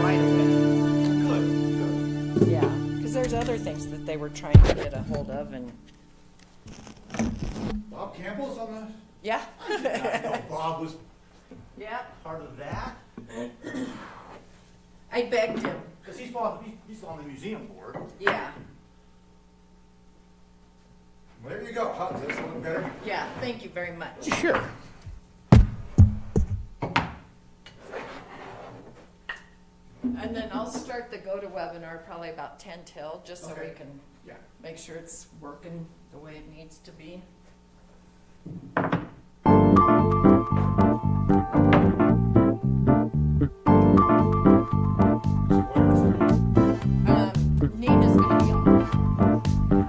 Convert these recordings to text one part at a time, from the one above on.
Right away. Good, good. Yeah, because there's other things that they were trying to get a hold of and, Bob Campbell's on the, yeah. I know Bob was Yeah, part of that, I begged him, because he's on the museum board. yeah, Well, there you go, huh, does this look better? yeah, thank you very much. Sure. And then I'll start the GoToWebinar probably about 10 till, just so we Okay. can Yeah. make sure it's working the way it needs to be. Nina's gonna be on.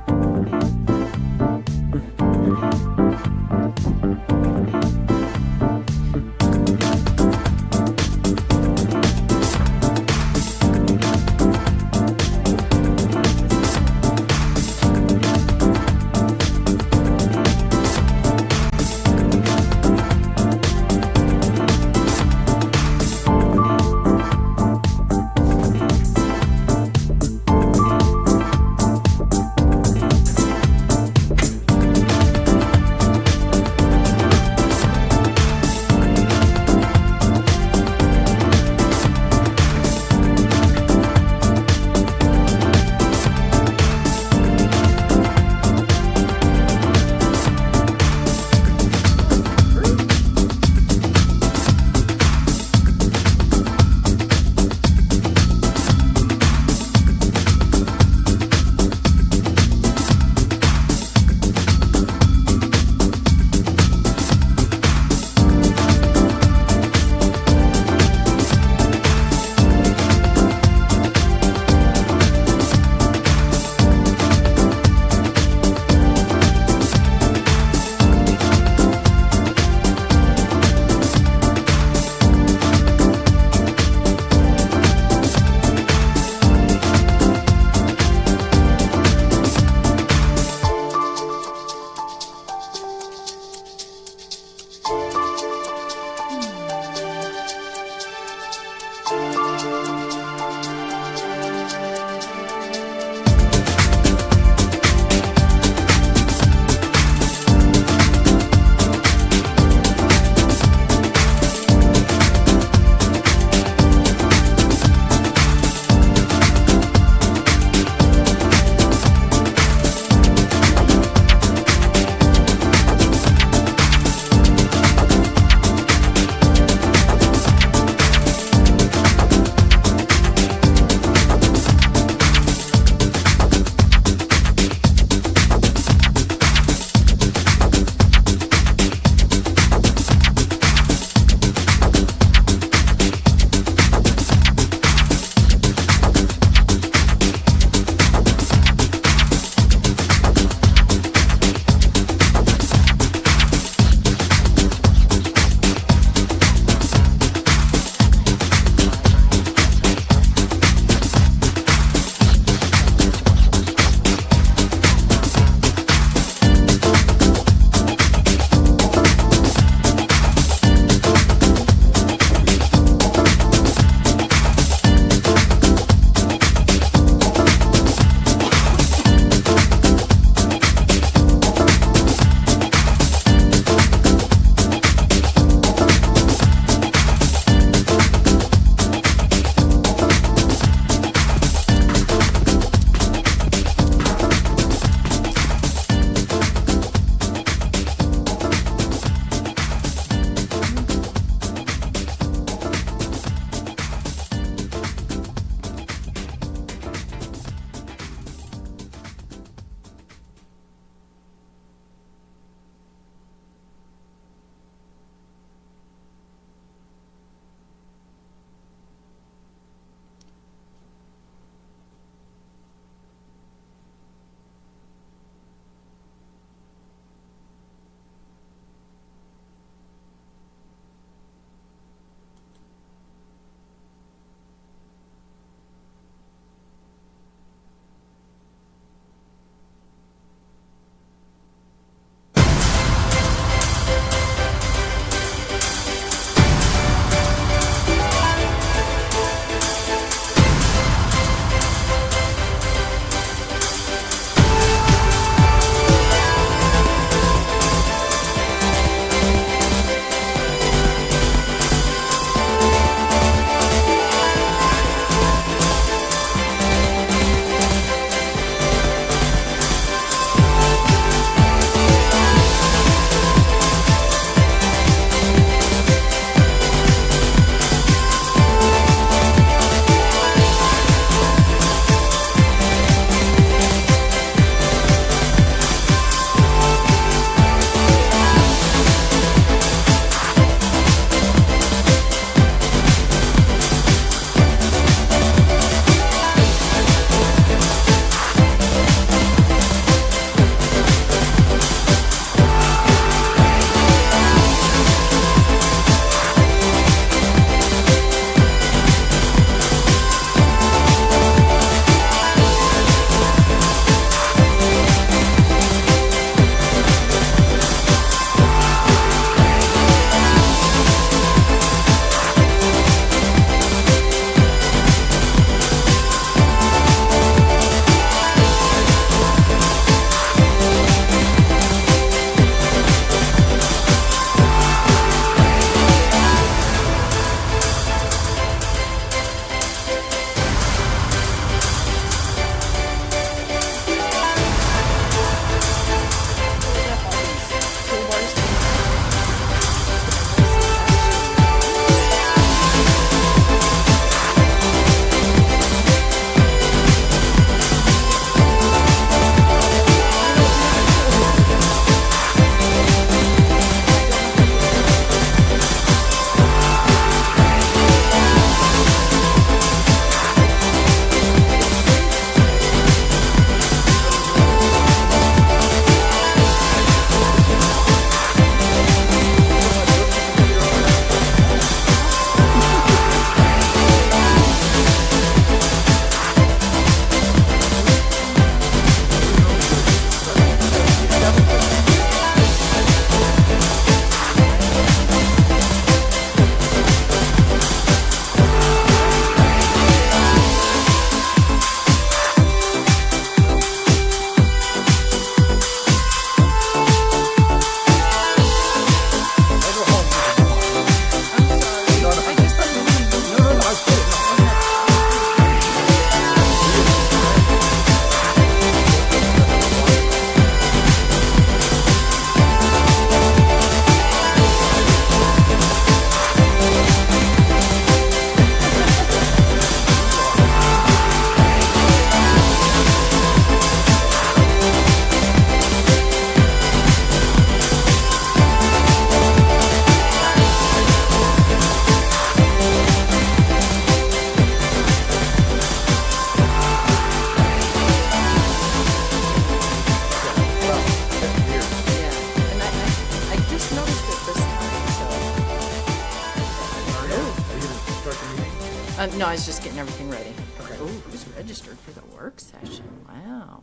No, I was just getting everything ready. Okay. Ooh, who's registered for the work session? Wow.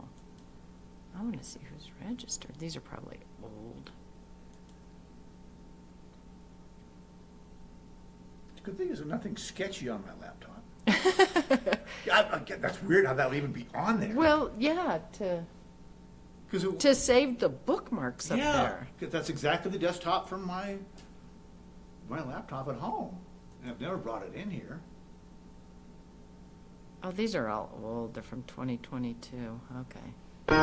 I want to see who's registered. These are probably old. The good thing is there's nothing sketchy on my laptop. That's weird how that would even be on there. Well, yeah, to save the bookmarks up yeah, there. 'cause that's exactly the desktop from my laptop at home. And I've never brought it in here. Oh, these are all old. They're from 2022. Okay. So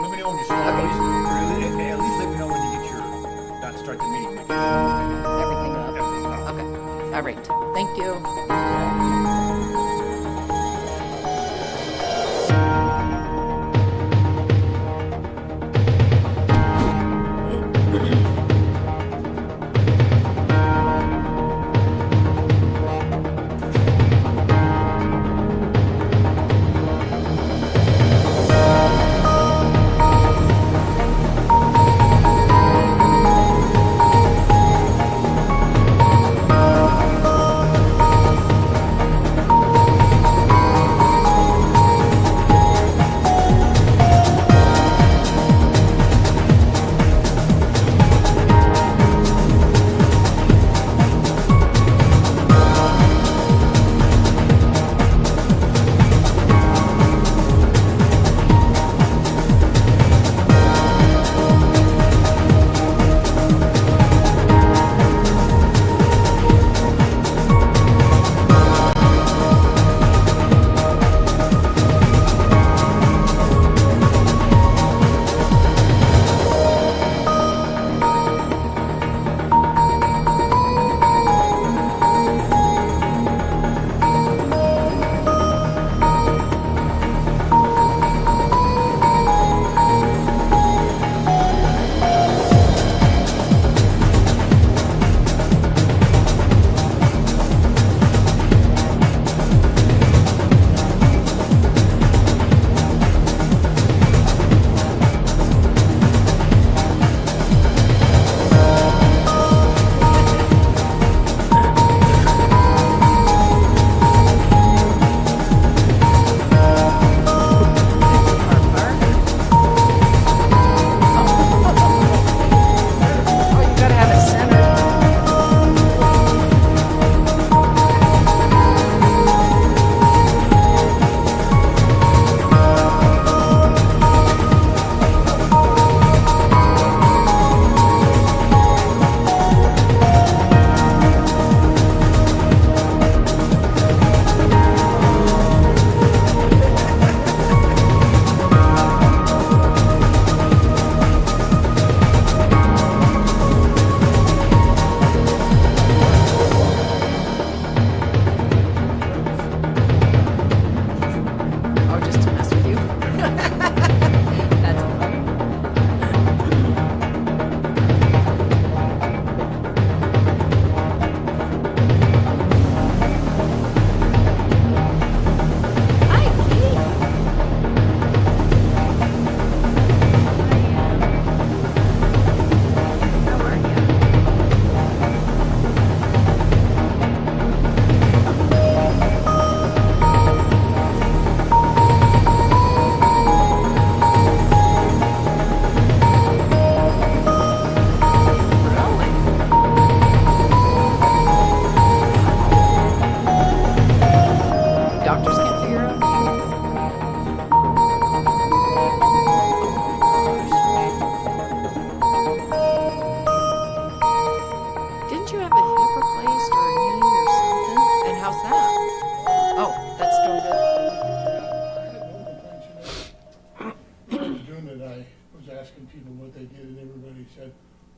let me know when you're starting. At least let me know when you get your done. Start the meeting. Make sure Everything up. everything's up. Okay. All right. Thank you.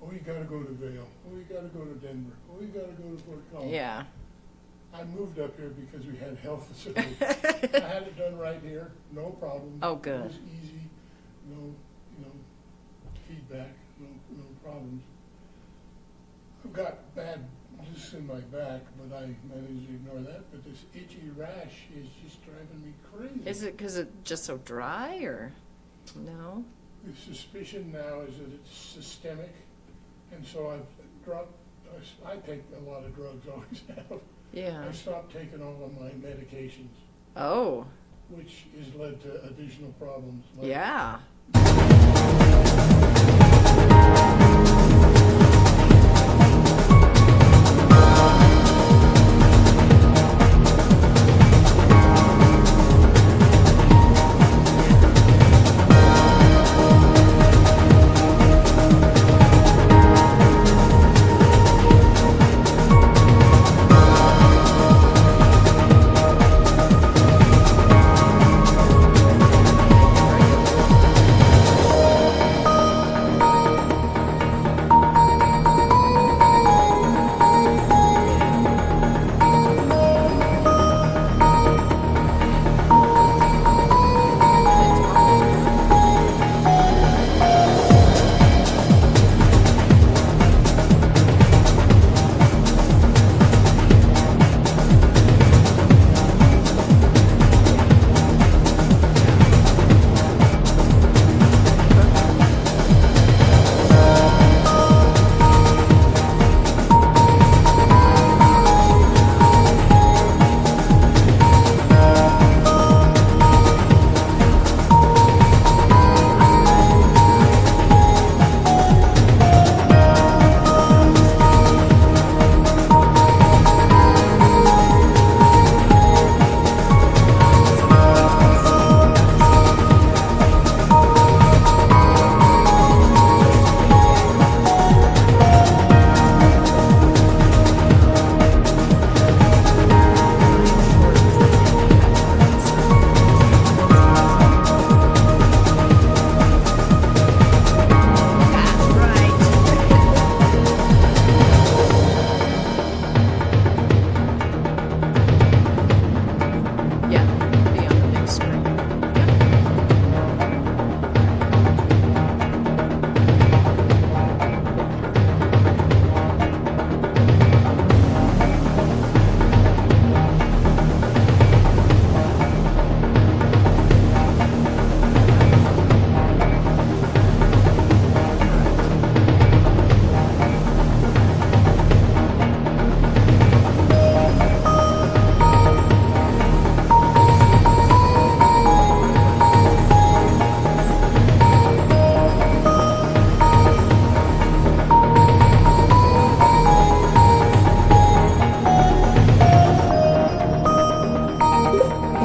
oh, you gotta go to Vail, oh, you gotta go to Denver, oh, you gotta go to Fort Collins. Yeah. I moved up here because we had health facilities. I had it done right here, no problem. Oh, good. It was easy, no, feedback, no problems. I've got bad discs in my back, but I managed to ignore that, but this itchy rash is just driving me crazy. Is it because it's just so dry, or no? The suspicion now is that it's systemic, and so I've dropped I take a lot of drugs, always have. Yeah. I stopped taking all of my medications, Oh, which has led to additional problems. like- yeah.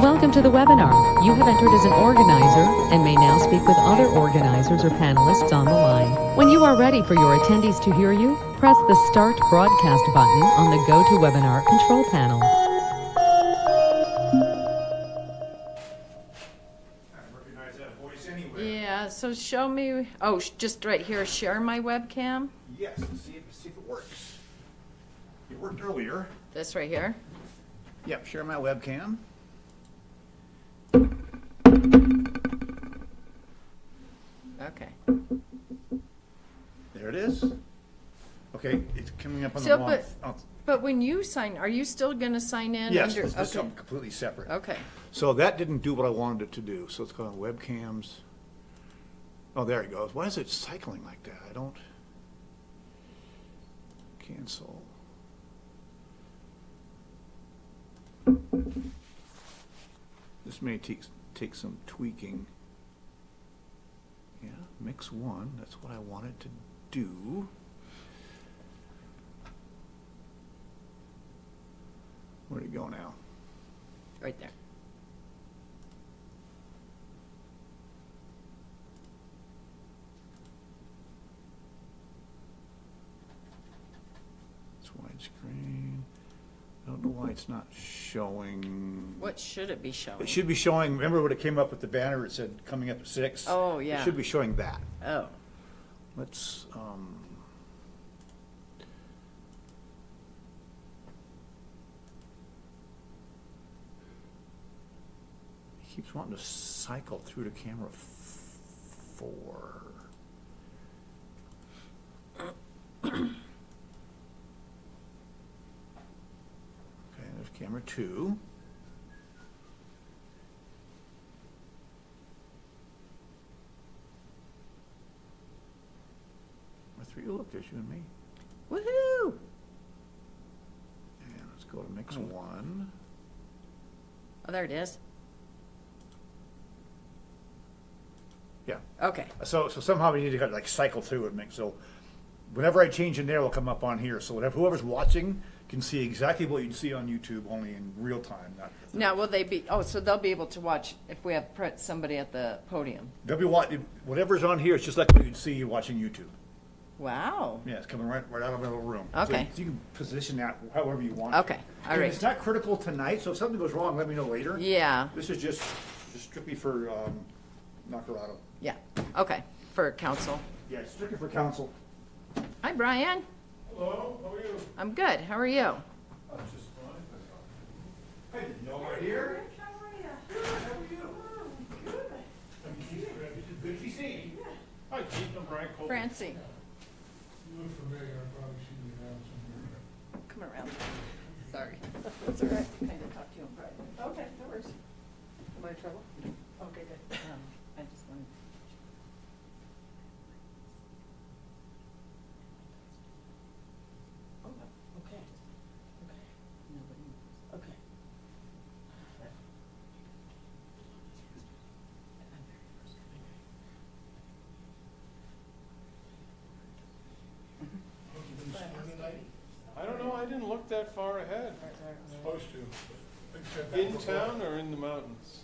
Welcome to the webinar. You have entered as an organizer and may now speak with other organizers or panelists on the line. When you are ready for your attendees to hear you, press the Start Broadcast button on the GoToWebinar control panel. I recognize that voice anywhere. Yeah, so show me, oh, just right here, share my webcam. Yes, let's see if it works. It worked earlier. This right here. Yep, share my webcam. Okay. There it is. Okay, it's coming up on So, the wrong. but- Oh, But when you sign, are you still gonna sign in? yes, under- this is okay. something completely separate. Okay. So that didn't do what I wanted it to do. So it's called webcams. Oh, there it goes. Why is it cycling like that? I don't. Cancel. This may take some tweaking. Yeah, mix one. That's what I wanted to do. Where'd it go now? Right there. It's widescreen. I don't know why it's not showing. What should it be showing? It should be showing, remember when it came up with the banner, it said coming up at 6? Oh, yeah. It should be showing that. Oh, Let's, it keeps wanting to cycle through to camera 4. Okay, there's camera 2. Camera 3, oh, look, there's you and me. woohoo! mix one. Oh, there it is. Yeah. Okay, So somehow we need to kind of like cycle through it, mix. So whenever I change in there, it'll come up on here. So whoever's watching can see exactly what you'd see on YouTube, only in real time. now will they be, oh, so they'll be able to watch if we have somebody at the podium? They'll be watching, whatever's on here, it's just like what you'd see watching YouTube. Wow. Yeah, it's coming right out of the little room. Okay. So you can position that however you want. Okay, all And right. it's not critical tonight, so if something goes wrong, let me know later. Yeah, This is just strictly for Nacarado. yeah, okay, for council. Yeah, it's strictly for council. Hi, Brian. Hello, how are you? I'm good, how are you? I'm just fine. Hey, did you know we're here? Good to see you. Hi, Keith, I'm Brian Cole. Francie, You look familiar, I've probably seen you around somewhere. come around. Sorry. That's all right, kind of talk to you on Friday. Okay, no worries. Am I in trouble? Okay, good. I just wanted. Okay, Nobody. okay. I don't know, I didn't look that far ahead. Supposed to. I've said that In before. town or in the mountains?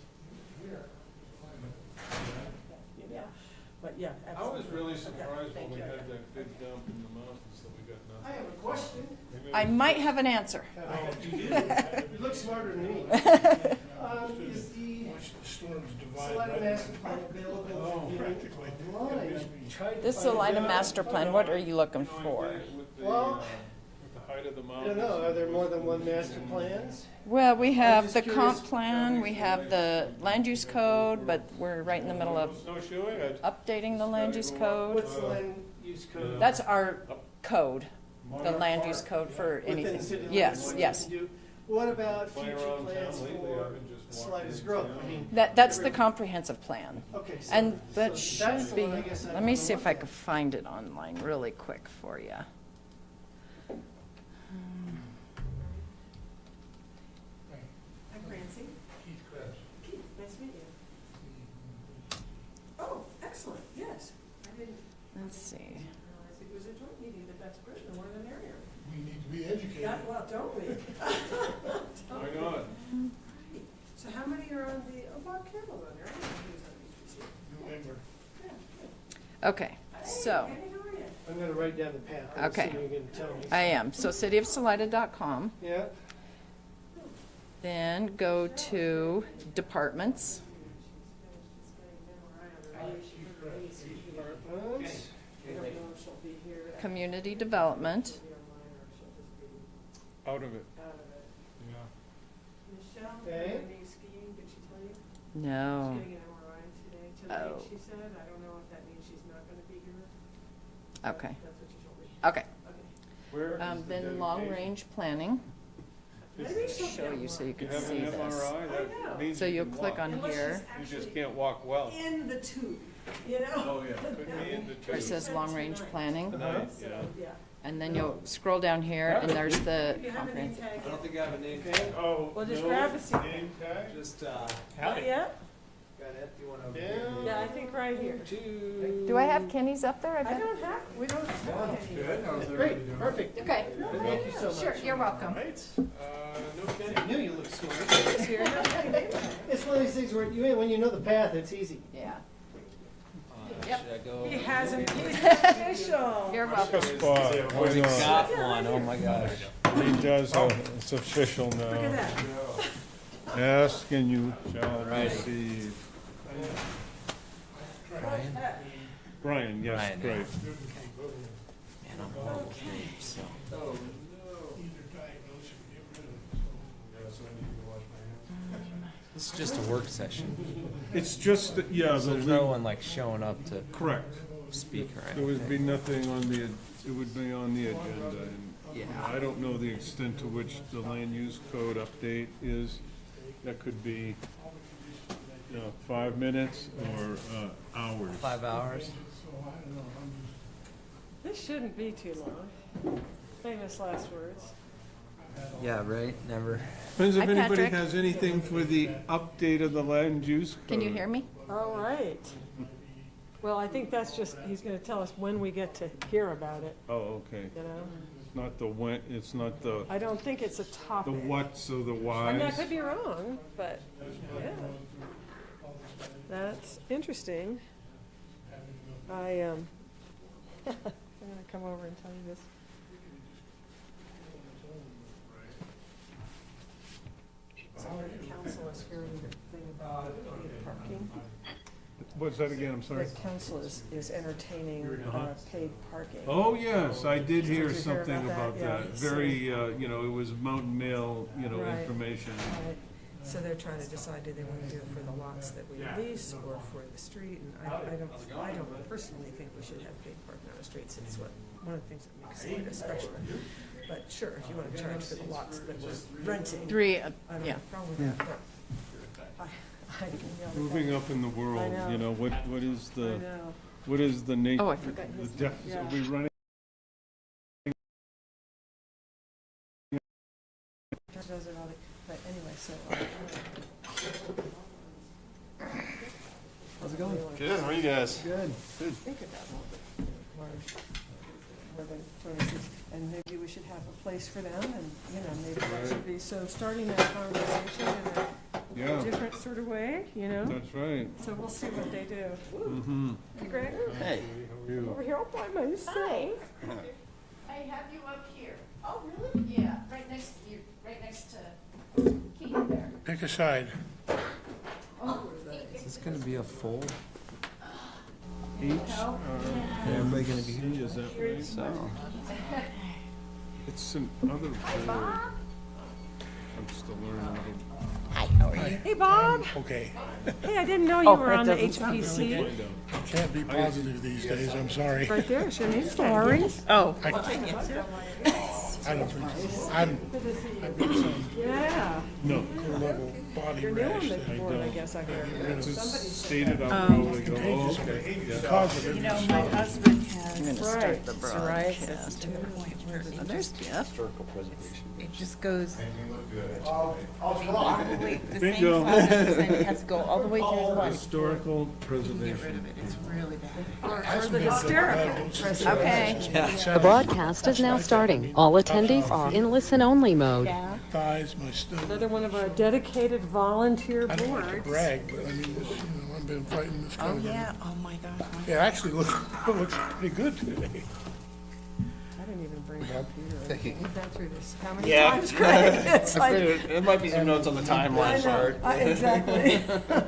Yeah, but yeah, I absolutely. was really surprised when Thank we you. had that big dump in the mountains that we got I nothing. have a question. Maybe it I was- might have an answer. You look smarter than me. Is the Watch the storms divide. Salina right Master now. Plan available Oh, for viewing practically. online? I tried to This find Salina it. Master Plan, what are you looking No for? idea with the, Well, with the height of the I mountains. don't know, are there more than one master plans? Well, we have just the comp curious. plan, we have the land use code, but we're right in the middle of Snowshoeing? updating the land use code. What's the land use code? That's our code, the Monarch land Park. use code for Within the anything. city limits, Yes, what you yes. can do. What about Playing future around plans town lately, for I've been just Salina's walking growth? town. I mean, That's the comprehensive plan. okay, so. And that so that's should the be, one I guess I let me wanna see if look I at. can find it online really quick for you. Hi, Francie. Keith Kress. Keith, nice to meet you. Oh, excellent, yes. I didn't Let's see. realize it was a joint meeting, but that's great, the more the merrier. We need to be educated. Yeah, well, don't we? Why not? So how many are on the, oh, Bob Campbell's on there, I don't know who's on HBC. New member. Yeah, good. Okay, so, Hey, Kenny, how are you? I'm gonna write down the path. I'm Okay. assuming you're gonna tell me. I am. So cityofsalida.com, Yeah, then go to departments, departments, community development, Out of it. Yeah. Michelle, Okay. maybe skiing, did she tell you? no. She's getting an MRI today, Oh. tonight, she said, I don't know if that means she's not gonna be here. Okay, That's what she told me. okay. Okay. Where is the Then long-range planning, Maybe she'll show get you so one. you You can have see an this. MRI? I know. That means So you you'll can click walk. on Unless she's here, You just actually can't walk well. in the tube, you know? Oh, yeah. Couldn't be in the where it tube. says long-range planning, Tonight, So, yeah. yeah. and then you'll scroll down here, and there's the If you have a name comprehensive. tag. I don't think I have a name okay, tag. Oh, Well, just no grab a seat. name tag? Just, Not yet? got an empty one over Yeah. here. Yeah, I think right here. Two. Do I have Kenny's up there? I I bet. don't have, we don't have any. great, perfect. Okay, Thank you so much. sure, you're welcome. No kidding. I knew you looked smart. Here, no, no, no. It's one of these things where when you know the path, it's easy. Yeah, Should I go? He has an official. you're welcome. Why We not? got one, oh my gosh. He does, it's official Look at now. that. Ask and you shall Alrighty. receive. Brian, yes, Brian, great. Man, I'm horrible, so. Either diagnose or get rid of it. This is just a work session. It's just, that- yeah, So there's no one like showing up to correct. speak or There would be anything. nothing on the, it would be on the agenda. and Yeah. I don't know the extent to which the land use code update is. That could be, 5 minutes or hours. 5 hours? This shouldn't be too long. Famous last words. Yeah, right, never. Depends if Hi, anybody Patrick. has anything for the update of the land use code. Can you hear me? All right. Well, I think that's just, he's gonna tell us when we get to hear about it, Oh, okay. you know? It's not the when, it's not the, I don't think it's a the topic. what's or the I mean, I whys. could be wrong, but, yeah. That's interesting. I'm gonna come over and tell you this. Sorry, the council is hearing the thing about paid parking. What's that again? I'm sorry. The council is entertaining paid parking. Oh, yes, I did hear Did you hear something about about that? that. Yeah, Very, it was Mountain Mail, Right. information. Right. So they're trying to decide, do they want to do it for the lots that we lease or for the street? And I don't personally think we should have paid parking on the streets. It's one of the things that makes it special. But sure, if you want to charge for the lots that we're renting, Three, I don't have yeah. a problem with that. But I can yell at that. Moving up in the world, know. what is I the, know. what is the nature? Oh, I forgot The his. deficit, Yeah. are we running? Does it all the- But anyway, so. How's it going? Good, how are you guys? Good. Think about it. More than 26, and maybe we should have a place for them, and, maybe that should be, so starting that conversation in a Yeah, different sort of way, that's right. So we'll see what they do. Mm-hmm. Hey, Greg, Hey. over here all by myself. I have you up here. Oh, really? Yeah, right next to Keith there. Pick a side. Is this gonna be a full? Everybody gonna be here, is that right? So. It's some other board. I'm still learning. Hey, Bob. Okay. Hey, I didn't know you were on the HPC. Find out. Can't be positive these days, I'm sorry. Right there, is your name Laurie? Oh, I don't think, I've got some Yeah. No, level body You're new on rash the that board, I guess I heard. it's just Somebody stated out probably go, oh, okay. Yeah. causes it. you know, my husband has. I'm gonna Right. start the Psoriasis, broadcast to the point where, oh, there's Jeff. Historical preservation. It just goes I'll all the way, the same Bingo. side, it has to go all the way through the light. Historical Get rid preservation. of it, it's really bad. Or the hysterical. Okay. The broadcast is now starting. All attendees are in listen-only mode. Yeah. Thighs, my stomach. Another one of our dedicated volunteer I don't like to boards. brag, but I mean, this, I've been fighting this Oh, kind of. yeah, oh my God. It actually looks pretty good today. I didn't even bring a computer. We've been through this how many Yeah. times, Greg? It's like, There might be some notes on the I timeline part. know, exactly. Got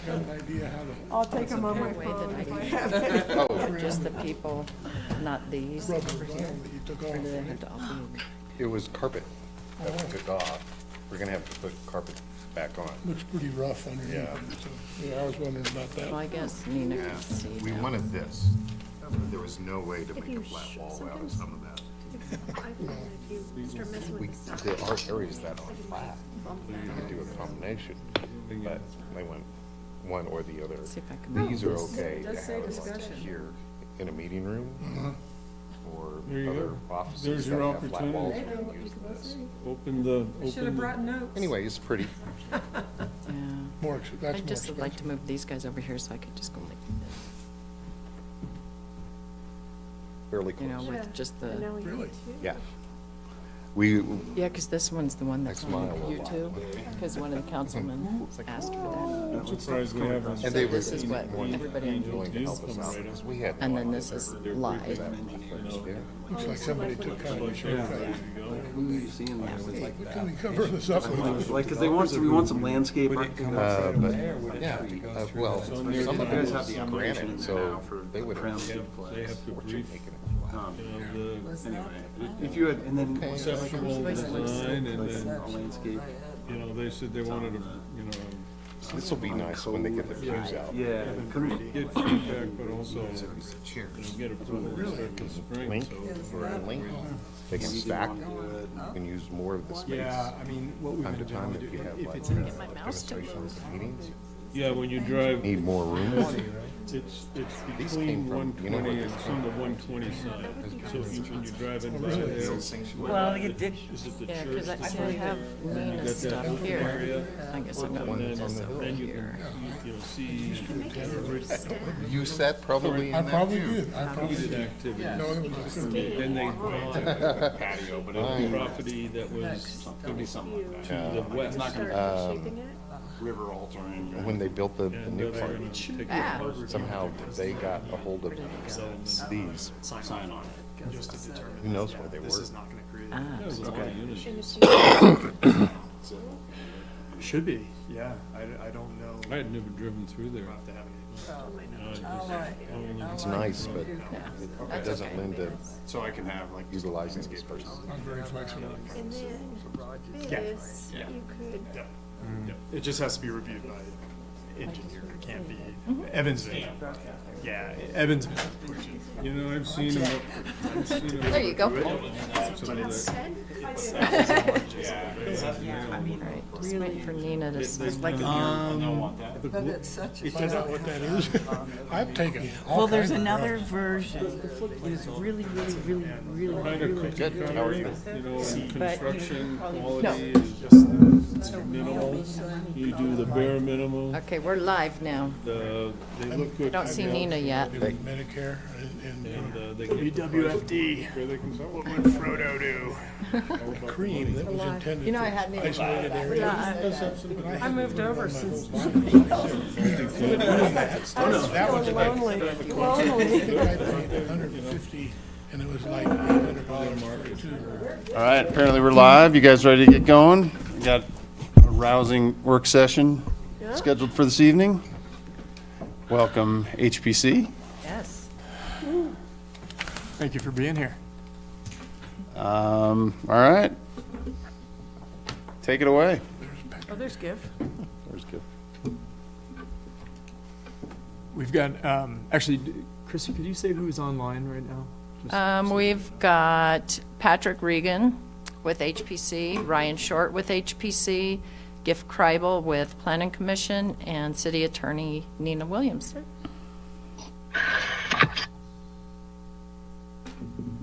an idea how to I'll take them on my way phone that if I I have it. Or just the people, not these. rub it around that you took off. Or do they have to all be? It was carpet that we took off. We're gonna have to put carpet back on. Looks pretty rough underneath. Yeah. So, yeah, I was wondering about Well, I that. guess Nina Yeah, can see we now. wanted this. There was no way to make a flat wall out of some of that. There are areas that are flat. You could do a combination, but they went one or the other. See if I can These are okay It to does say have discussion. here in a meeting room There you or other go. offices There's that your have flat walls. opportunity. We can use this. Open I should have brought notes. Anyway, it's pretty. Yeah. That's I'd more just like expensive. to move these guys over here so I could just go like Fairly this, you know, close. with just the, Really? Yeah. We, yeah, because this one's the one that's Next on mile a lot. YouTube, because one of the councilmen asked for that. I'm surprised we haven't. and they were This is what more than everybody on willing to help us out, because we had. And then this is live. Looks like somebody took kind of a shortcut. Like Can we cover this up a little bit? Like, cause we want some landscape. But, yeah, well, some of You it guys was have the granite, information so now for they would crown have seed They flags. have to fortune brief, making it. Anyway, if you had, and then conceptual design, and like then, a landscape. they said they wanted to, This will be nice when they get the views out. Yeah. get feedback, but also, Chairs. get approval to start this spring, Link so. or a link. They can stack, you can use more of the space. Yeah, I mean, what we've Time been to time doing, if you have if like it's in Get my mouse to demonstrations, move. meetings, Yeah, when you drive, need more room. It's These between came from- one you know where twenty this and came on the from? 120 side. So if when you're driving by there. Well, it did, Is it the yeah, church? because I that's see I right have there? And you Nina's got that stuff open here. area, I guess I'm One gonna that's put on this the over then you here. can, you'll see You sat probably in I that probably too. did, I probably heated did. activity. No, it was just. Then they bought Patio, but a property that was Could be something like to the west. River altering. When they built the And new they're park, gonna take it Ah. apart. somehow they got a hold of these. Sign on it, just to determine. Who knows where they This were? is not gonna create. Ah. There's a lot of units. Should be, yeah, I don't know. I had never driven through there. We'll have to have it. It's nice, but it doesn't lend to So I can have like. utilizing the space. I'm very flexible. And then Yeah. this, Yeah. you could, Yeah. It just has to be reviewed by engineer, it can't be Evansville. Yeah, Evansville. You know, I've seen them. I've seen them. There you go. Some of the- Right, just waiting for Nina to sign. like it. Find out what that is. I've taken all Well, there's kinds of another drugs. version. It's really, really, really, Kind of cookie Good. cutter, How are you? you know, and But- construction No. quality is minimal. You do the bare minimum, Okay, we're live now. they look good. I don't see Nina yet. Medicare and They get the WWFD. where they can sell What it. would Frodo do? cream that was intended You know, I for hadn't even thought of isolated that. areas. I moved over since. That was like, Lonely. I paid 150 and it was like $800 for two. All right, apparently we're live. You guys ready to get going? We got a rousing work session scheduled for this evening. Welcome, HPC. Yes. Thank you for being here. All right. Take it away. Oh, there's GIF. There's good. We've got, actually, Chrissy, could you say who's online right now? Just- We've got Patrick Regan with HPC, Ryan Short with HPC, Gift Kreibel with Planning Commission, and City Attorney Nina Williams.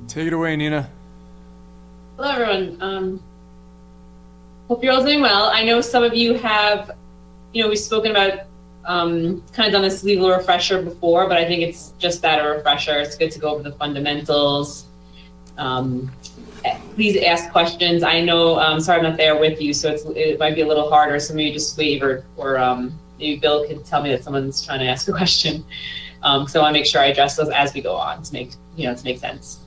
Take it away, Nina. Hello, everyone. Hope you're all doing well. I know some of you have, we've spoken about, kind of done this legal refresher before, but I think it's just that, a refresher. It's good to go over the fundamentals. Please ask questions. I know, sorry I'm not there with you, so it might be a little harder, so maybe just wave or maybe Bill can tell me that someone's trying to ask a question. So I want to make sure I address those as we go on to make sense.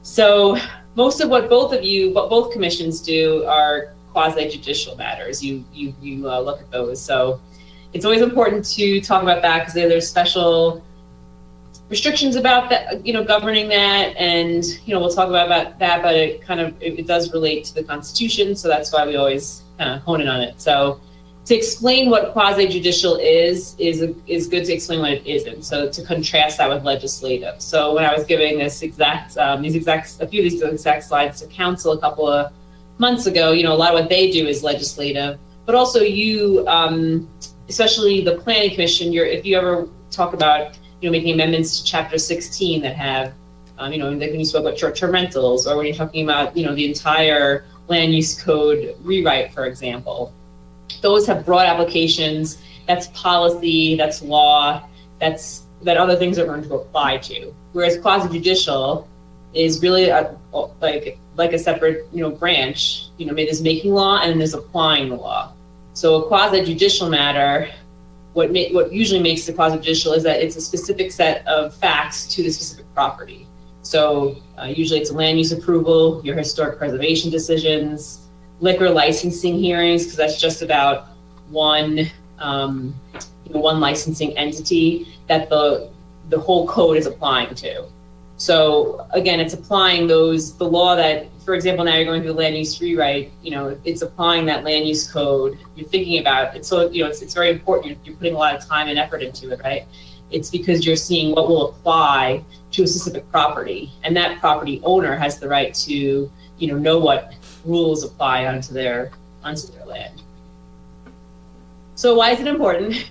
So most of what both commissions do are quasi-judicial matters. You look at those. So it's always important to talk about that because there's special restrictions about that, governing that, and we'll talk about that. But it does relate to the Constitution, so that's why we always kind of hone in on it. So to explain what quasi-judicial is good to explain what it isn't. So to contrast that with legislative. So when I was giving a few of these exact slides to council a couple of months ago, a lot of what they do is legislative, but also especially the Planning Commission, if you ever talk about, making amendments to Chapter 16 that have, like when you spoke about short-term rentals, or when you're talking about, the entire land use code rewrite, for example. Those have broad applications. That's policy, that's law, that other things are going to apply to. Whereas quasi-judicial is really like a separate, branch. There's making law and then there's applying the law. So a quasi-judicial matter, what usually makes the quasi-judicial is that it's a specific set of facts to the specific property. So usually it's a land use approval, your historic preservation decisions, liquor licensing hearings, because that's just about one licensing entity that the whole code is applying to. So again, it's applying the law that, for example, now you're going through the land use rewrite, it's applying that land use code. You're thinking about it. So, it's very important. You're putting a lot of time and effort into it, right? It's because you're seeing what will apply to a specific property, and that property owner has the right to, know what rules apply onto their land. So why is it important?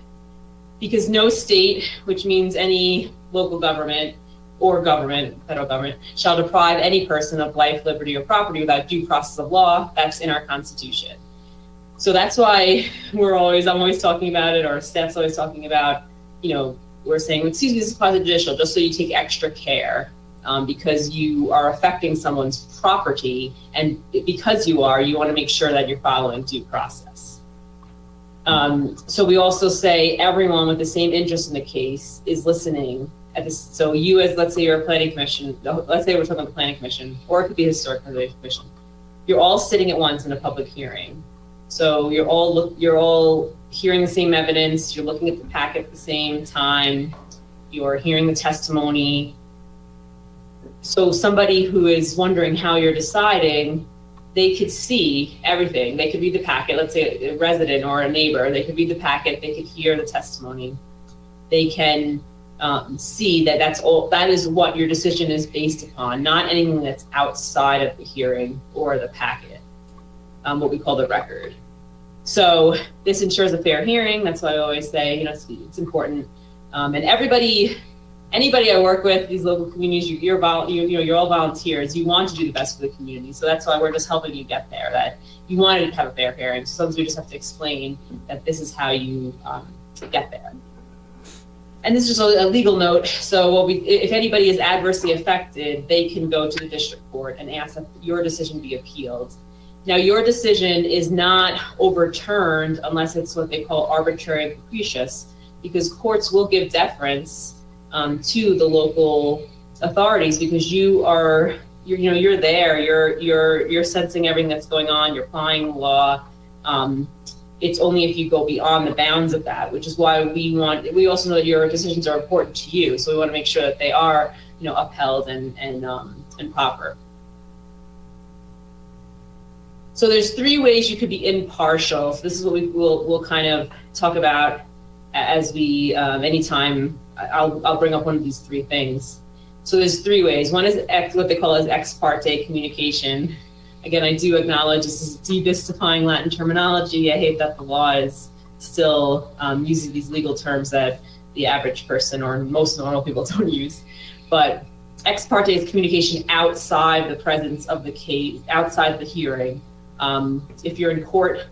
because no state, which means any local government or government, federal government, shall deprive any person of life, liberty, or property without due process of law. That's in our Constitution. So that's why I'm always talking about it, or staff's always talking about, we're saying, excuse me, this is quasi-judicial, just so you take extra care, because you are affecting someone's property, and because you want to make sure that you're following due process. So we also say everyone with the same interest in the case is listening at this. So you, as let's say you're a planning commission, let's say we're talking about the planning commission, or it could be a historic preservation commission. You're all sitting at once in a public hearing. So you're all hearing the same evidence. You're looking at the packet at the same time. You're hearing the testimony. So somebody who is wondering how you're deciding, they could see everything. They could read the packet. Let's say a resident or a neighbor. They could read the packet. They could hear the testimony. They can see that that is what your decision is based upon, not anything that's outside of the hearing or the packet, what we call the record. So this ensures a fair hearing. That's why I always say, it's important. And anybody I work with, these local communities, you're all volunteers. You want to do the best for the community. So that's why we're just helping you get there, that you wanted to have a fair hearing. So sometimes we just have to explain that this is how you get there. And this is just a legal note. So if anybody is adversely affected, they can go to the district court and ask that your decision be appealed. Now, your decision is not overturned unless it's what they call arbitrary and capricious, because courts will give deference to the local authorities, because you're there, you're sensing everything that's going on, you're applying the law. It's only if you go beyond the bounds of that, which is why we also know that your decisions are important to you. So we want to make sure that they are, upheld and proper. So there's 3 ways you could be impartial. So this is what we'll kind of talk about as we, anytime I'll bring up one of these 3 things. So there's 3 ways. One is what they call as ex parte communication. Again, I do acknowledge this is demystifying Latin terminology. I hate that the law is still using these legal terms that the average person or most normal people don't use. But ex parte is communication outside the presence of the case, outside the hearing. If you're in court,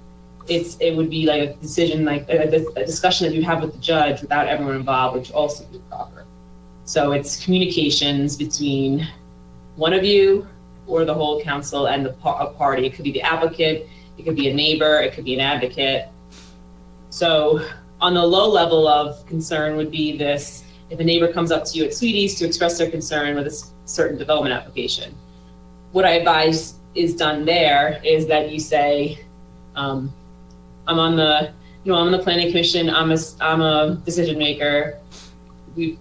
it would be like a decision, like a discussion that you have with the judge without everyone involved, which also would be proper. So it's communications between one of you or the whole council and a party. It could be the applicant, it could be a neighbor, it could be an advocate. So on the low level of concern would be this: if a neighbor comes up to you at Sweeties to express their concern with a certain development application, what I advise is done there is that you say, I'm on the planning commission, I'm a decision maker. We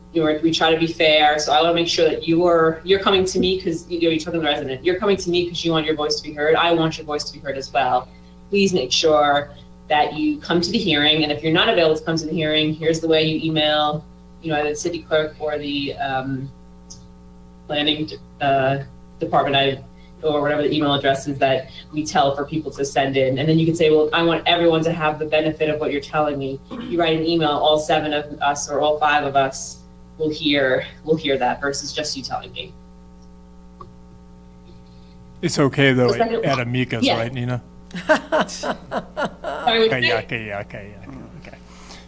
try to be fair, so I want to make sure that you're coming to me because you're talking to the resident. You're coming to me because you want your voice to be heard. I want your voice to be heard as well. Please make sure that you come to the hearing, and if you're not available to come to the hearing, here's the way you email, either the city clerk or the planning department, or whatever the email address is that we tell for people to send in. And then you can say, well, I want everyone to have the benefit of what you're telling me. You write an email, all 7 of us or all 5 of us will hear that versus just you telling me. It's okay though So second- at Amika's, Yeah. right, Nina? Sorry, Okay.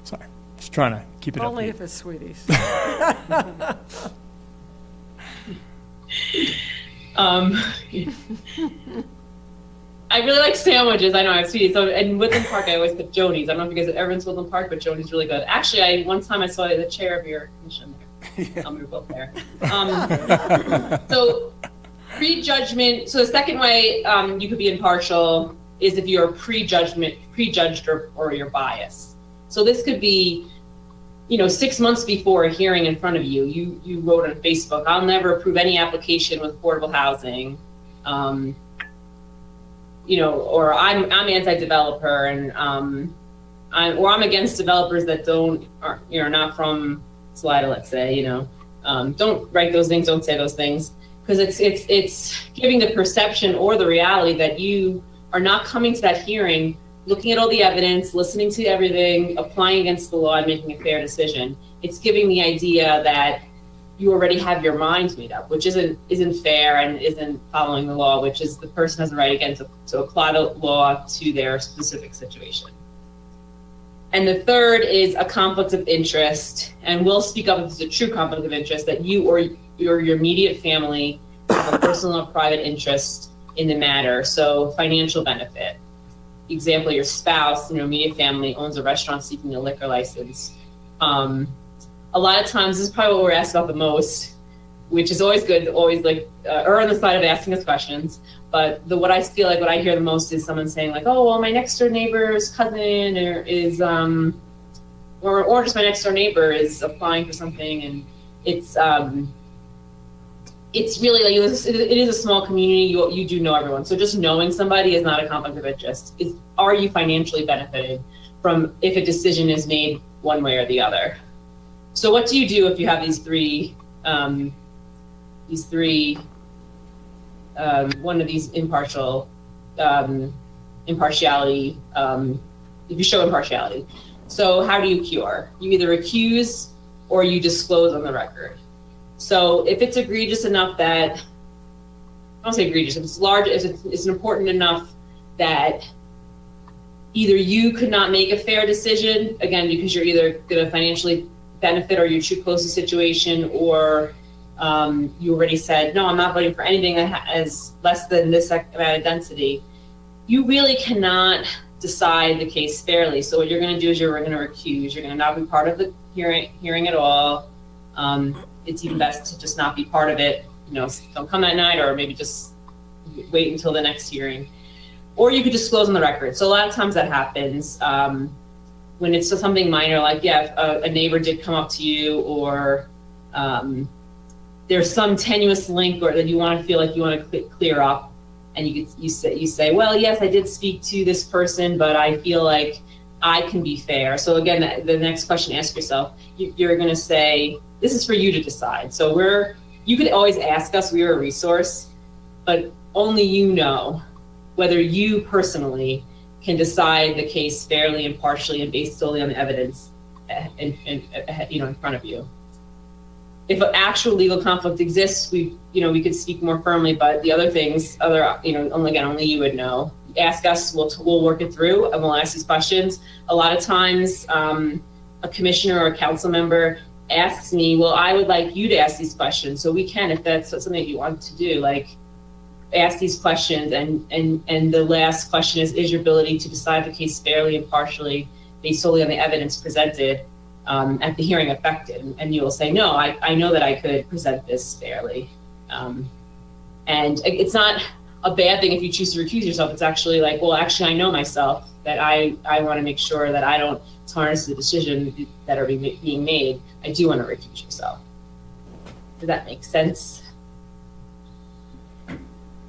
Sorry, just trying to keep it up. Only if it's Sweeties. I really like sandwiches. I know I have Sweeties. So in Woodland Park, I always put Joni's. I don't know if you guys have ever been to Woodland Park, but Joni's really good. Actually, one time I saw the chair of your commission there. We were both there. So prejudgment. So the second way you could be impartial is if you're prejudged or you're biased. So this could be, 6 months before a hearing in front of you, you wrote on Facebook, I'll never approve any application with affordable housing. Or I'm anti-developer, and I'm against developers that are not from Salida, let's say. Don't write those things, don't say those things, because it's giving the perception or the reality that you are not coming to that hearing looking at all the evidence, listening to everything, applying against the law, and making a fair decision. It's giving the idea that you already have your mind made up, which isn't fair and isn't following the law, which is the person has a right, again, to apply the law to their specific situation. And the third is a conflict of interest, and we'll speak up if it's a true conflict of interest, that you or your immediate family have a personal or private interest in the matter. So financial benefit. Example, your spouse, immediate family owns a restaurant seeking a liquor license. A lot of times, this is probably what we're asked about the most, which is always good, always err on the side of asking us questions. But what I feel like what I hear the most is someone saying like, oh, well, my next door neighbor's cousin or just my next door neighbor is applying for something, and it's really like it is a small community. You do know everyone, so just knowing somebody is not a conflict of interest. Are you financially benefited from if a decision is made one way or the other? So what do you do if you have these three one of these impartiality, if you show impartiality? So how do you cure? You either accuse or you disclose on the record. So if it's egregious enough that, I don't say egregious, if it's large, if it's important enough that either you could not make a fair decision, again, because you're either going to financially benefit or you're too close to the situation, or you already said, no, I'm not voting for anything that has less than this amount of density, you really cannot decide the case fairly. So what you're going to do is you're going to recuse. You're going to not be part of the hearing at all. It's even best to just not be part of it. Don't come that night, or maybe just wait until the next hearing. Or you could disclose on the record. So a lot of times that happens when it's something minor, like a neighbor did come up to you, or there's some tenuous link or that you want to feel like you want to clear up, and you say, well, yes, I did speak to this person, but I feel like I can be fair. So again, the next question, ask yourself, you're going to say, this is for you to decide. So you could always ask us, we're a resource, but only you know whether you personally can decide the case fairly, impartially, and based solely on the evidence in front of you. If an actual legal conflict exists, we could speak more firmly, but the other things, only you would know. Ask us, we'll work it through, and we'll ask these questions. A lot of times, a commissioner or a council member asks me, well, I would like you to ask these questions. So we can, if that's something that you want to do, ask these questions. And the last question is your ability to decide the case fairly, impartially, based solely on the evidence presented at the hearing affected. And you will say, no, I know that I could present this fairly. And it's not a bad thing if you choose to recuse yourself. It's actually I know myself, that I want to make sure that I don't tarnish the decision that are being made. I do want to recuse yourself. Does that make sense?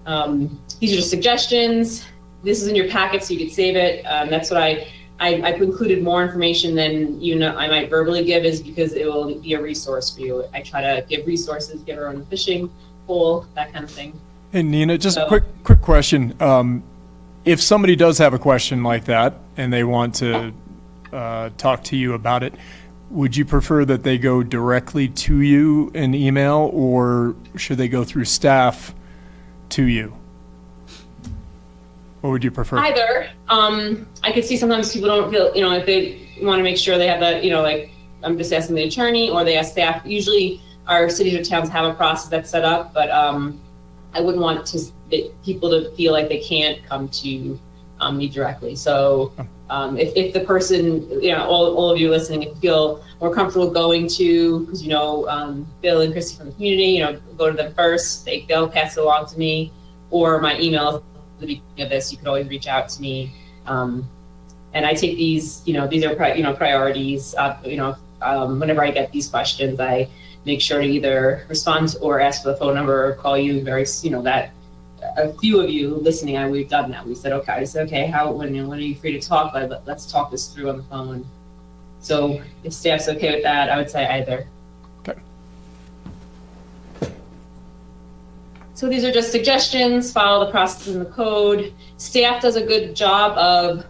These are just suggestions. This is in your packet, so you could save it. That's what I've included more information than I might verbally give, is because it will be a resource for you. I try to give resources, give her on the fishing pole, that kind of thing. Hey, Nina, just a quick question. If somebody does have a question like that and they want to talk to you about it, would you prefer that they go directly to you in email, or should they go through staff to you? What would you prefer? Either. I could see sometimes people don't feel, if they want to make sure they have that, I'm just asking the attorney, or they ask staff. Usually our cities or towns have a process that's set up, but I wouldn't want people to feel like they can't come to me directly. So if the person, all of you listening, if you feel more comfortable going to, because Bill and Christy from the community, go to them first, they'll pass it along to me, or my email at the beginning of this, you could always reach out to me. And I take these, these are priorities. Whenever I get these questions, I make sure to either respond or ask for the phone number or call you that a few of you listening, we've done that. We said, okay, when are you free to talk? Let's talk this through on the phone. So if staff's okay with that, I would say either. Okay. So these are just suggestions. Follow the process in the code. Staff does a good job of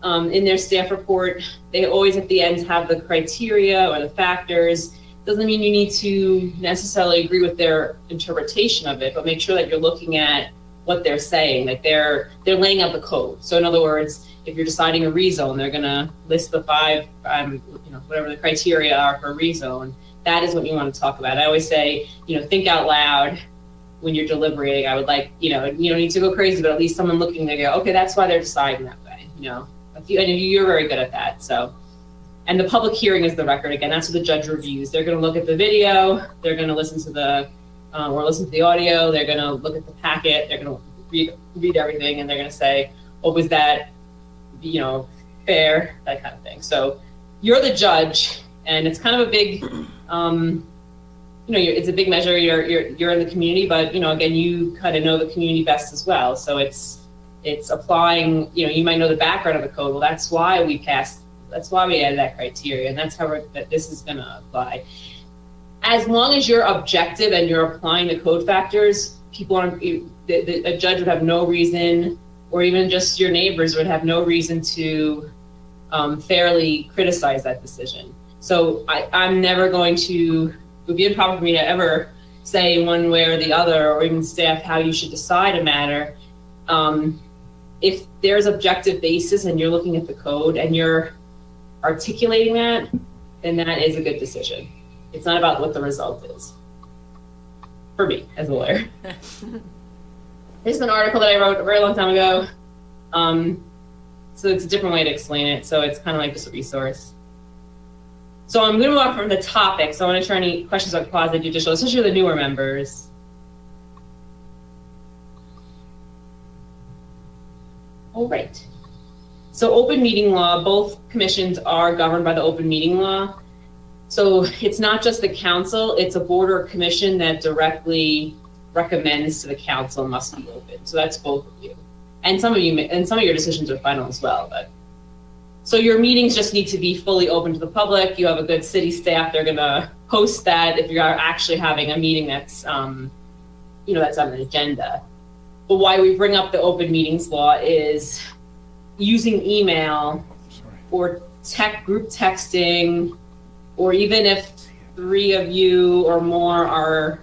in their staff report, they always at the end have the criteria or the factors. Doesn't mean you need to necessarily agree with their interpretation of it, but make sure that you're looking at what they're saying, like they're laying out the code. So in other words, if you're deciding a rezone, they're gonna list the 5, whatever the criteria are for a rezone. That is what you want to talk about. I always say, think out loud when you're deliberating. I would like, you don't need to go crazy, but at least someone looking there go, okay, that's why they're deciding that way. And you're very good at that. So, and the public hearing is the record. Again, that's what the judge reviews. They're going to look at the video. They're going to listen to the audio. They're going to look at the packet. They're going to read everything, and they're going to say, was that, fair, that kind of thing. So you're the judge, and it's kind of a big, it's a big measure. You're in the community, but again, you kind of know the community best as well. So it's applying. You might know the background of the code. Well, that's why we added that criteria, and that's how that this is going to apply. As long as you're objective and you're applying the code factors, a judge would have no reason, or even just your neighbors would have no reason to fairly criticize that decision. So I'm never going to, it would be improper for me to ever say one way or the other, or even staff how you should decide a matter. If there's objective basis and you're looking at the code and you're articulating that, then that is a good decision. It's not about what the result is. For me, as a lawyer. This is an article that I wrote a very long time ago. So it's a different way to explain it. So it's kind of like just a resource. So I'm going to move on from the topic. So I want to try any questions about quasi-judicial, especially the newer members. All right. So open meeting law, both commissions are governed by the open meeting law. So it's not just the council, it's a board or commission that directly recommends to the council must be open. So that's both of you. And some of your decisions are final as well. But so your meetings just need to be fully open to the public. You have a good city staff, they're gonna post that if you're actually having a meeting that's that's on an agenda. But why we bring up the open meetings law is using email or group texting, or even if 3 of you or more are,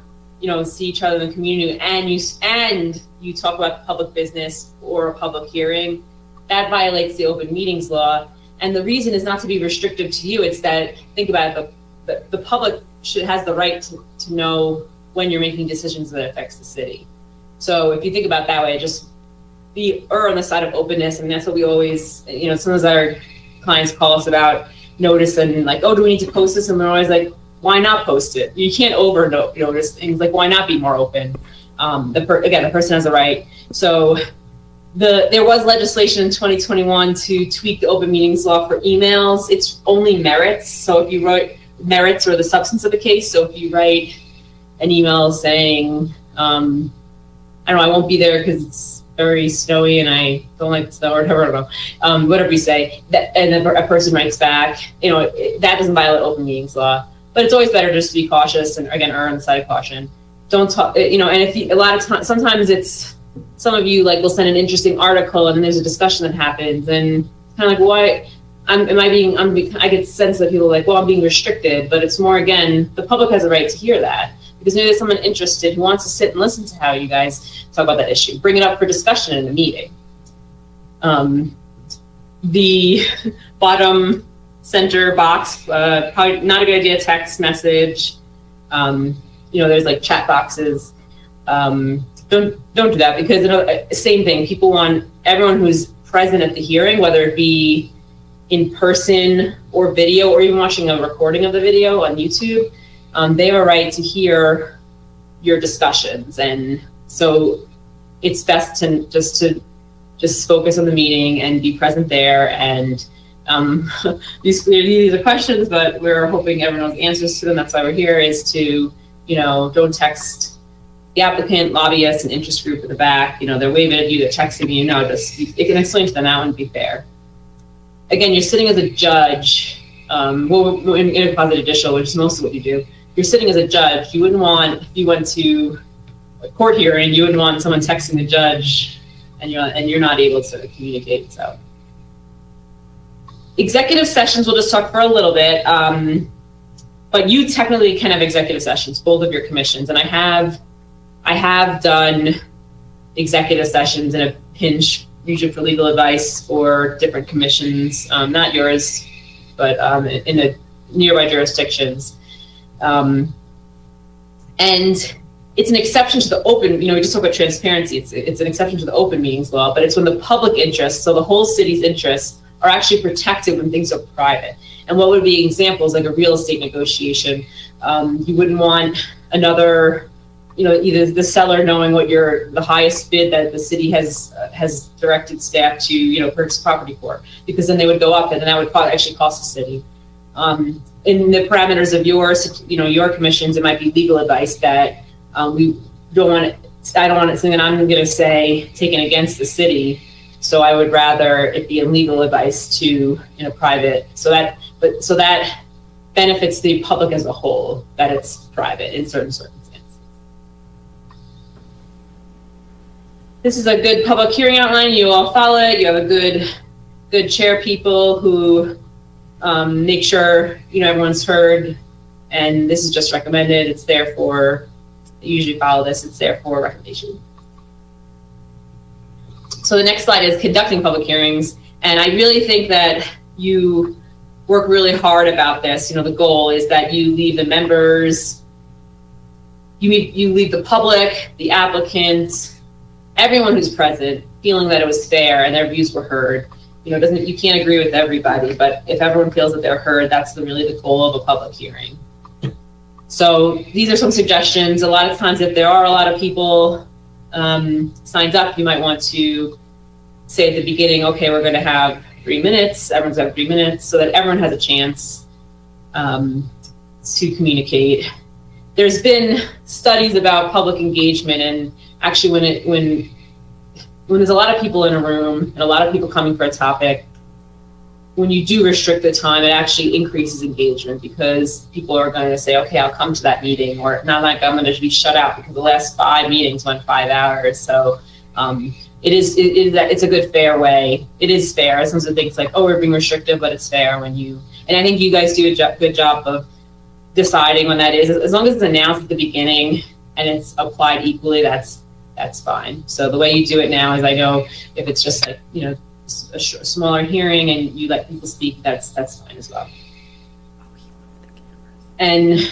see each other in the community and you talk about public business or a public hearing, that violates the open meetings law. And the reason is not to be restrictive to you. It's that, think about it, the public has the right to know when you're making decisions that affects the city. So if you think about it that way, just err on the side of openness. And that's what we always, sometimes our clients call us about notice and like, oh, do we need to post this? And we're always like, why not post it? You can't over notice things. Like, why not be more open? The person has a right. So there was legislation in 2021 to tweak the open meetings law for emails. It's only merits. So if you write merits or the substance of the case, so if you write an email saying, I won't be there because it's very snowy and I don't like the snow or whatever, I don't know, whatever you say, and then a person writes back, that doesn't violate open meetings law. But it's always better just to be cautious and, again, err on the side of caution. Don't talk, and if you, a lot of times, sometimes it's, some of you will send an interesting article and then there's a discussion that happens and kind of like, why, I get the sense that people are like, well, I'm being restricted, but it's more, again, the public has a right to hear that. Because maybe there's someone interested who wants to sit and listen to how you guys talk about that issue. Bring it up for discussion in the meeting. The bottom center box, probably not a good idea, text message. There's like chat boxes. Don't do that, because same thing. People want everyone who's present at the hearing, whether it be in person or video, or even watching a recording of the video on YouTube. They have a right to hear your discussions, and so it's best to just focus on the meeting and be present there. And these are questions, but we're hoping everyone has answers to them. That's why we're here, is to don't text the applicant, lobbyist, and interest group in the back. They're waving at you, they're texting you. It can explain to them that wouldn't be fair. Again, you're sitting as a judge. In a quasi-judicial, which is mostly what you do. You're sitting as a judge. You wouldn't want, if you went to a court hearing, you wouldn't want someone texting the judge and you're not able to communicate. So executive sessions, we'll just talk for a little bit. But you technically can have executive sessions, both of your commissions. And I have done executive sessions in a pinch, usually for legal advice for different commissions, not yours, but in the nearby jurisdictions. And it's an exception to the open, we just talk about transparency. It's an exception to the open meetings law, but it's when the public interest, so the whole city's interests, are actually protected when things are private. And what would be examples, like a real estate negotiation? You wouldn't want another, either the seller knowing what the highest bid that the city has directed staff to, purchase property for, because then they would go up and then that would actually cost the city. In the parameters of your commissions, it might be legal advice that we don't want it. I don't want it something that I'm going to say taken against the city. So I would rather it be a legal advice to private. So that benefits the public as a whole, that it's private in certain circumstances. This is a good public hearing outline. You all follow it. You have a good chair people who make sure everyone's heard. And this is just recommended. It's there for. You usually follow this. It's there for recommendation. So the next slide is conducting public hearings. And I really think that you work really hard about this. The goal is that you leave the members, you leave the public, the applicant, everyone who's present, feeling that it was fair and their views were heard. You can't agree with everybody, but if everyone feels that they're heard, that's really the goal of a public hearing. So these are some suggestions. A lot of times, if there are a lot of people signed up, you might want to say at the beginning, okay, we're going to have 3 minutes. Everyone's got 3 minutes so that everyone has a chance to communicate. There's been studies about public engagement, and actually when there's a lot of people in a room and a lot of people coming for a topic, when you do restrict the time, it actually increases engagement because people are going to say, okay, I'll come to that meeting, or not like I'm going to be shut out because the last 5 meetings went 5 hours. So it's a good fair way. It is fair. Some of the things like, oh, we're being restrictive, but it's fair and I think you guys do a good job of deciding when that is. As long as it's announced at the beginning and it's applied equally, that's fine. So the way you do it now is, I know if it's just like, a smaller hearing and you let people speak, that's fine as well. And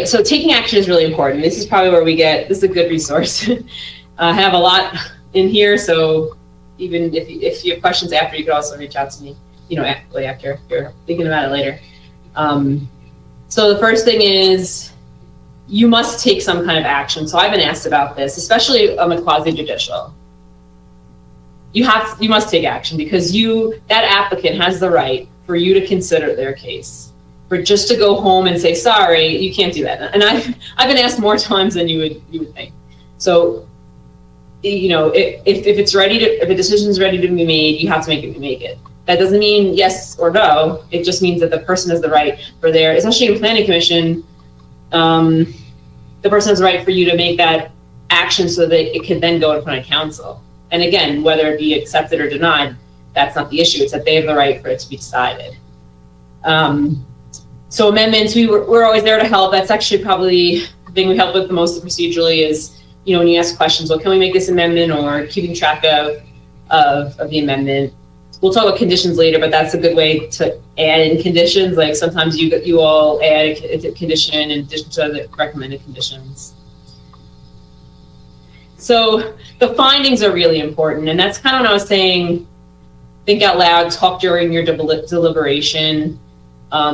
so taking action is really important. This is probably where this is a good resource. I have a lot in here, so even if you have questions after, you could also reach out to me, after if you're thinking about it later. So the first thing is you must take some kind of action. So I've been asked about this, especially on the quasi-judicial. You must take action because that applicant has the right for you to consider their case. For just to go home and say, sorry, you can't do that. And I've been asked more times than you would think. So, if it's ready if a decision is ready to be made, you have to make it. That doesn't mean yes or no. It just means that the person has the right for especially in planning commission, the person has the right for you to make that action so that it can then go in front of council. And again, whether it be accepted or denied, that's not the issue. It's that they have the right for it to be decided. So amendments, we're always there to help. That's actually probably the thing we help with the most procedurally is, when you ask questions, well, can we make this amendment, or keeping track of the amendment. We'll talk about conditions later, but that's a good way to add in conditions. Like sometimes you all add a condition in addition to the recommended conditions. So the findings are really important, and that's kind of what I was saying. Think out loud, talk during your deliberation,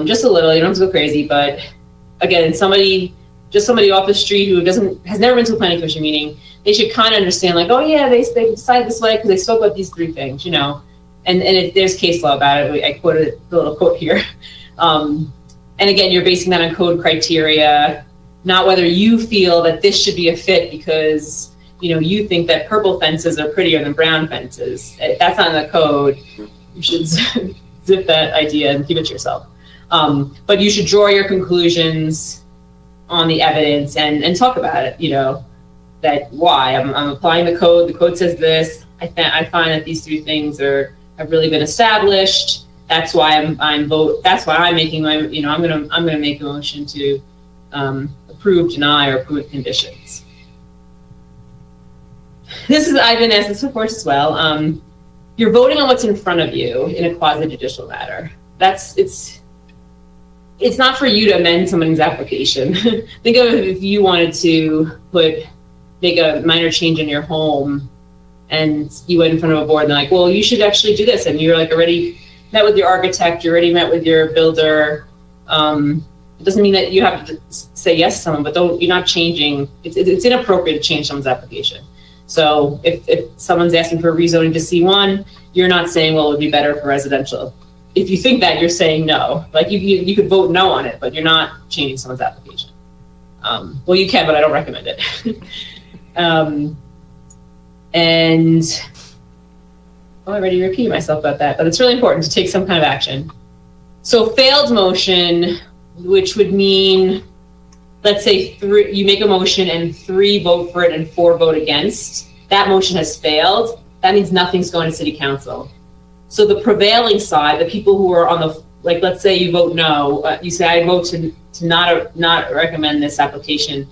just a little. You don't have to go crazy, but again, somebody off the street who has never been to a planning commission meeting, they should kind of understand, like, oh yeah, they decided this way because they spoke about these 3 things, And there's case law about it. I quoted the little quote here. And again, you're basing that on code criteria, not whether you feel that this should be a fit because you think that purple fences are prettier than brown fences. If that's not in the code, you should zip that idea and keep it to yourself. But you should draw your conclusions on the evidence and talk about it, that why I'm applying the code says this. I find that these 3 things are have really been established. That's why that's why I'm making my, I'm gonna make a motion to approve, deny, or approve with conditions. I've been asked this before as well. You're voting on what's in front of you in a quasi-judicial matter. It's not for you to amend someone's application. Think of it if you wanted to make a minor change in your home and you went in front of a board and they're like, well, you should actually do this. And you're like already met with your architect, you already met with your builder. It doesn't mean that you have to say yes to someone, but you're not changing. It's inappropriate to change someone's application. So if someone's asking for a rezoning to C1, you're not saying, well, it would be better for residential. If you think that, you're saying no. Like you could vote no on it, but you're not changing someone's application. Well, you can, but I don't recommend it. And I already repeated myself about that, but it's really important to take some kind of action. So failed motion, which would mean, let's say you make a motion and 3 vote for it and 4 vote against, that motion has failed. That means nothing's going to city council. So the prevailing side, the people who are on the, like, let's say you vote no, you say I vote to not recommend this application,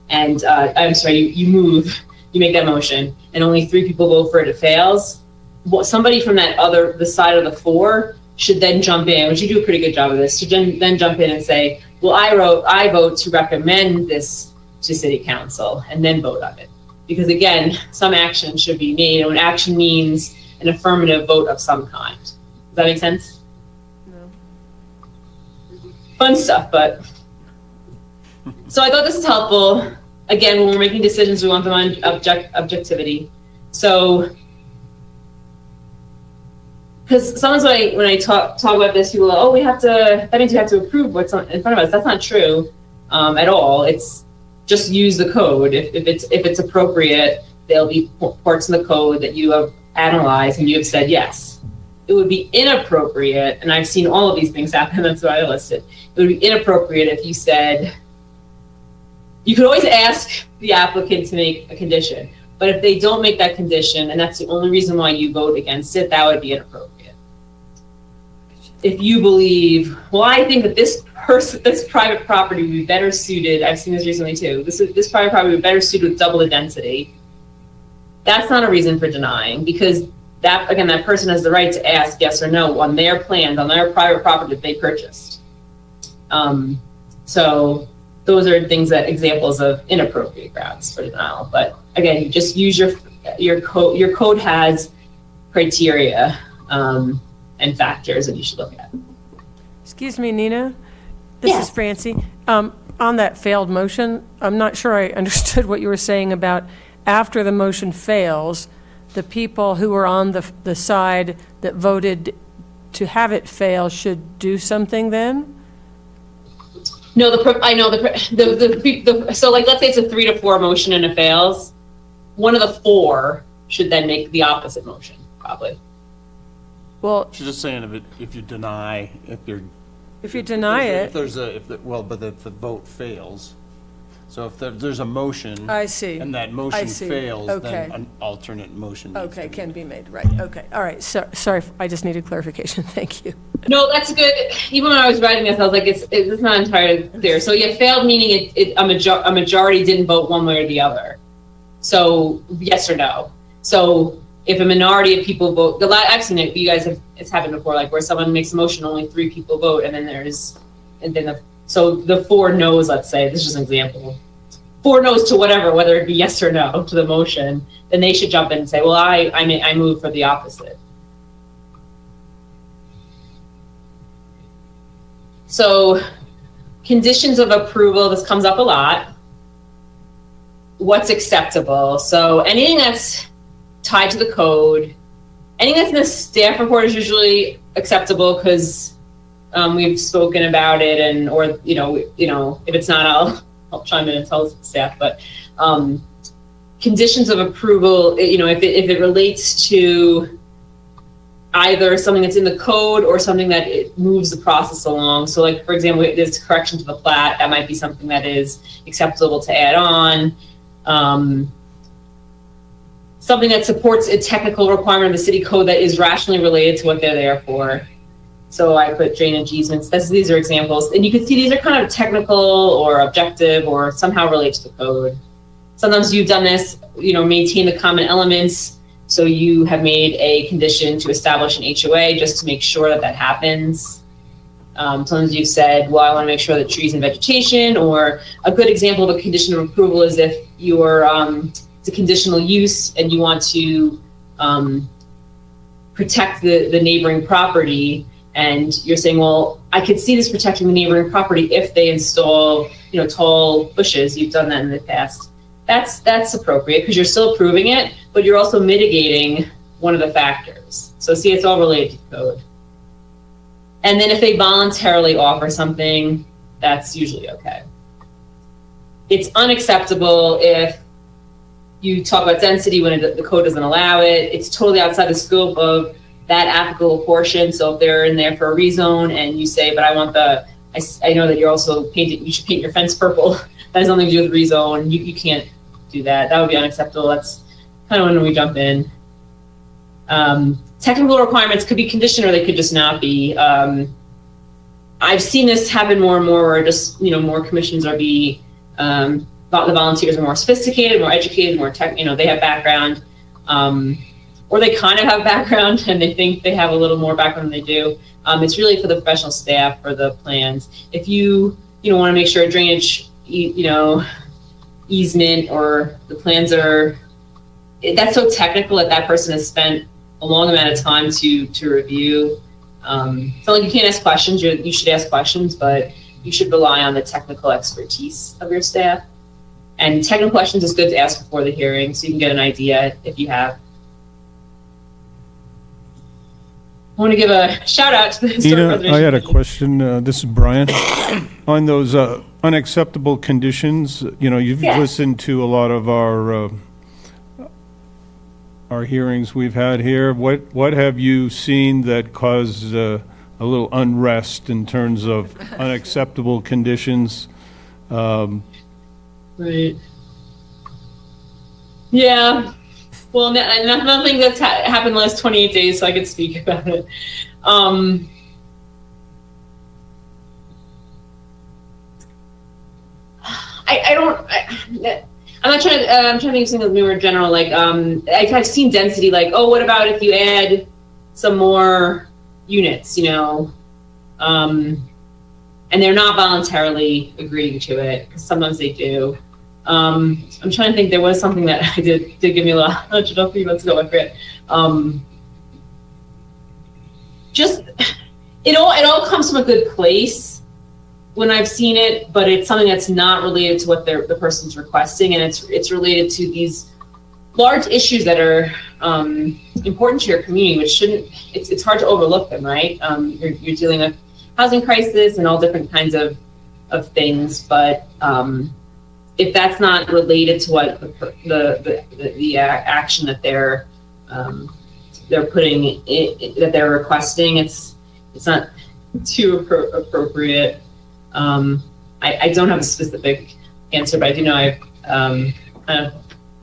and I'm sorry, you make that motion, and only 3 people vote for it, it fails. Well, somebody from the side of the 4 should then jump in, which you do a pretty good job of this, to then jump in and say, well, I vote to recommend this to city council, and then vote on it. Because again, some action should be made, and when action means an affirmative vote of some kind. Does that make sense? No. Fun stuff, but. So I thought this is helpful. Again, when we're making decisions, we want them on objectivity. So, because sometimes when I talk about this, people go, oh, that means we have to approve what's in front of us. That's not true at all. It's just use the code. If it's appropriate, there'll be parts in the code that you have analyzed and you have said yes. It would be inappropriate, and I've seen all of these things happen, that's why I listed. It would be inappropriate if you said, you could always ask the applicant to make a condition, but if they don't make that condition, and that's the only reason why you vote against it, that would be inappropriate. If you believe, well, I think that this private property would be better suited, I've seen this recently too, this private property would be better suited with double the density, that's not a reason for denying, because that person has the right to ask yes or no on their plans, on their private property that they purchased. So those are examples of inappropriate grounds for denial. But again, you just use your code. Your code has criteria and factors that you should look at. Excuse me, Nina. This is Francie. On that failed motion, I'm not sure I understood what you were saying about after the motion fails, the people who are on the side that voted to have it fail should do something then? No, so like, let's say it's a 3-4 motion and it fails. One of the 4 should then make the opposite motion, probably. Well, She's just saying if you deny, if you deny it, but if the vote fails. So if there's a motion. I see. And that I motion see. fails, Okay. then an alternate motion. needs okay, to be can be made, right, okay, all right, sorry, I just needed clarification, thank you. No, that's good. Even when I was writing this, I was like, it's not entirely clear. So yeah, failed meaning a majority didn't vote one way or the other. So yes or no. So if a minority of people vote, I've seen it. You guys it's happened before, like where someone makes a motion, only 3 people vote, and then so the 4 no's, let's say, this is just an example. 4 no's to whatever, whether it be yes or no to the motion, then they should jump in and say, well, I move for the opposite. So conditions of approval, this comes up a lot. What's acceptable? So anything that's tied to the code, anything that's in the staff report is usually acceptable because we've spoken about it, and or if it's not, I'll chime in and tell staff. But conditions of approval, if it relates to either something that's in the code or something that it moves the process along. So like, for example, there's correction to the plat, that might be something that is acceptable to add on. something that supports a technical requirement of the city code that is rationally related to what they're there for. So I put drainage easements. These are examples. And you can see these are kind of technical or objective or somehow relate to the code. Sometimes you've done this, maintain the common elements. So you have made a condition to establish an HOA just to make sure that that happens. Sometimes you've said, well, I want to make sure that trees and vegetation, or a good example of a condition of approval is if you're, it's a conditional use and you want to protect the neighboring property. And you're saying, well, I could see this protecting the neighboring property if they install, tall bushes. You've done that in the past. That's appropriate because you're still approving it, but you're also mitigating one of the factors. So see, it's all related to code. And then if they voluntarily offer something, that's usually okay. It's unacceptable if you talk about density when the code doesn't allow it. It's totally outside the scope of that applicable portion. So if they're in there for a rezone and you say, but I want I know that you're also you should paint your fence purple. That has nothing to do with rezone. You can't do that. That would be unacceptable. That's kind of when we jump in. Technical requirements could be conditioned or they could just not be. I've seen this happen more and more where just, more commissions are the volunteers are more sophisticated, more educated, more they have background. Or they kind of have background and they think they have a little more background than they do. It's really for the professional staff for the plans. If you want to make sure a drainage, easement or the plans that's so technical that person has spent a long amount of time to review. So like you can't ask questions. You should ask questions, but you should rely on the technical expertise of your staff. And technical questions is good to ask before the hearing so you can get an idea if you have. I want to give a shout out to the Historic Preservation I had a Commission. question. This is Brian. On those unacceptable conditions, you've Yeah. listened to a lot of our hearings we've had here. What have you seen that caused a little unrest in terms of unacceptable conditions? Right. Yeah. Well, nothing that's happened in the last 28 days, so I could speak about it. I'm not trying to, I'm trying to think of something more general, like, I've seen density, like, oh, what about if you add some more units, and they're not voluntarily agreeing to it, because sometimes they do. I'm trying to think, there was something that I did give me a lot of 3 months ago, I forget. Just, it all comes from a good place when I've seen it, but it's something that's not related to what the person's requesting, and it's related to these large issues that are important to your community, which shouldn't, it's hard to overlook them, right? You're dealing with housing crisis and all different kinds of things, but if that's not related to what the action that they're putting that they're requesting, it's not too appropriate. I don't have a specific answer, but I do know I've kind of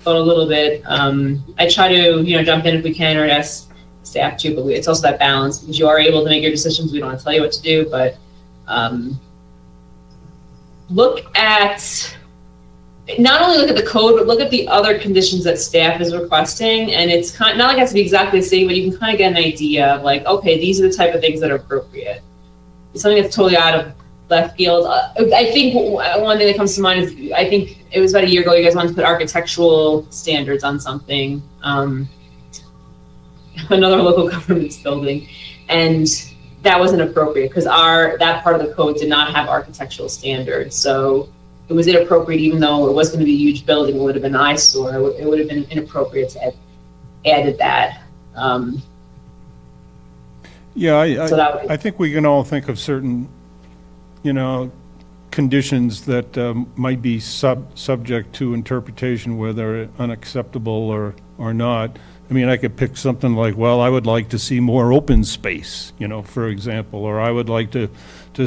thought a little bit. I try to jump in if we can or ask staff to, but it's also that balance because you are able to make your decisions. We don't want to tell you what to do, but not only look at the code, but look at the other conditions that staff is requesting. And it's not like it has to be exactly the same, but you can kind of get an idea of like, okay, these are the type of things that are appropriate. It's something that's totally out of left field. I think one thing that comes to mind is, I think it was about a year ago, you guys wanted to put architectural standards on something, another local government's building. And that wasn't appropriate because that part of the code did not have architectural standards. So it was inappropriate, even though it was going to be a huge building, it would have been an eyesore. It would have been inappropriate to have added that. I think we can all think of certain, conditions that might be subject to interpretation, whether unacceptable or not. I mean, I could pick something like, well, I would like to see more open space, for example, or I would like to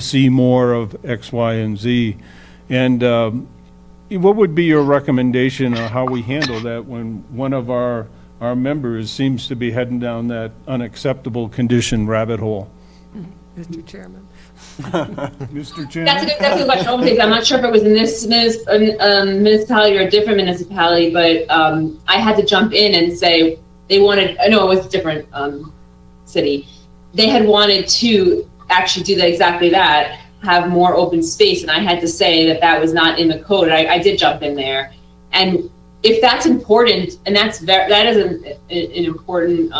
see more of X, Y, and Z. And what would be your recommendation on how we handle that when one of our our members seems to be heading down that unacceptable condition rabbit hole. Mr. Chairman. Mr. Chairman? That's a good question. Okay, I'm not sure if it was in this municipality or a different municipality, but I had to jump in and say they wanted. I know it was a different city. They had wanted to actually do exactly that, have more open space, and I had to say that was not in the code. I did jump in there, and if that's important, and that is an important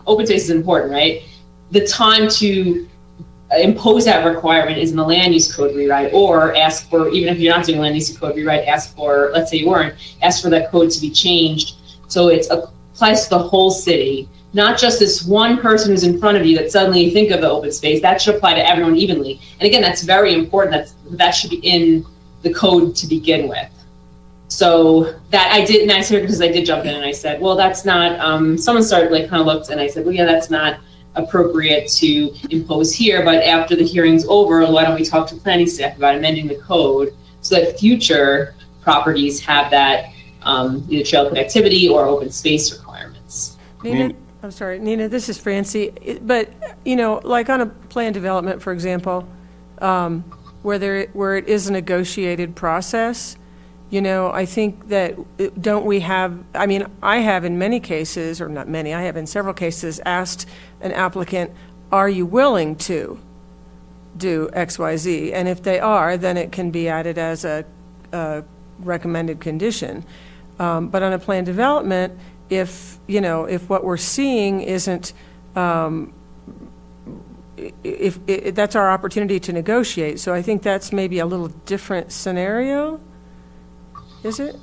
open space is important, right? The time to impose that requirement is in the land use code rewrite, or ask for, even if you're not doing land use code rewrite, ask for, let's say you weren't, ask for that code to be changed so it applies to the whole city, not just this one person who's in front of you that suddenly you think of the open space. That should apply to everyone evenly. And again, that's very important. That should be in the code to begin with. So that I did, and I said, because I did jump in and I said, well, that's not, someone started like kind of looked and I said, well, yeah, that's not appropriate to impose here, but after the hearing's over, why don't we talk to planning staff about amending the code so that future properties have that either trail connectivity or open space requirements. Nina, I'm sorry, Nina, this is Francie, but, like on a plan development, for example, where it is a negotiated process, I think that, don't we have, I have in many cases, or not many, I have in several cases asked an applicant, are you willing to do X, Y, Z? And if they are, then it can be added as a recommended condition. But on a plan development, if what we're seeing isn't, if that's our opportunity to negotiate. So I think that's maybe a little different scenario. Is it?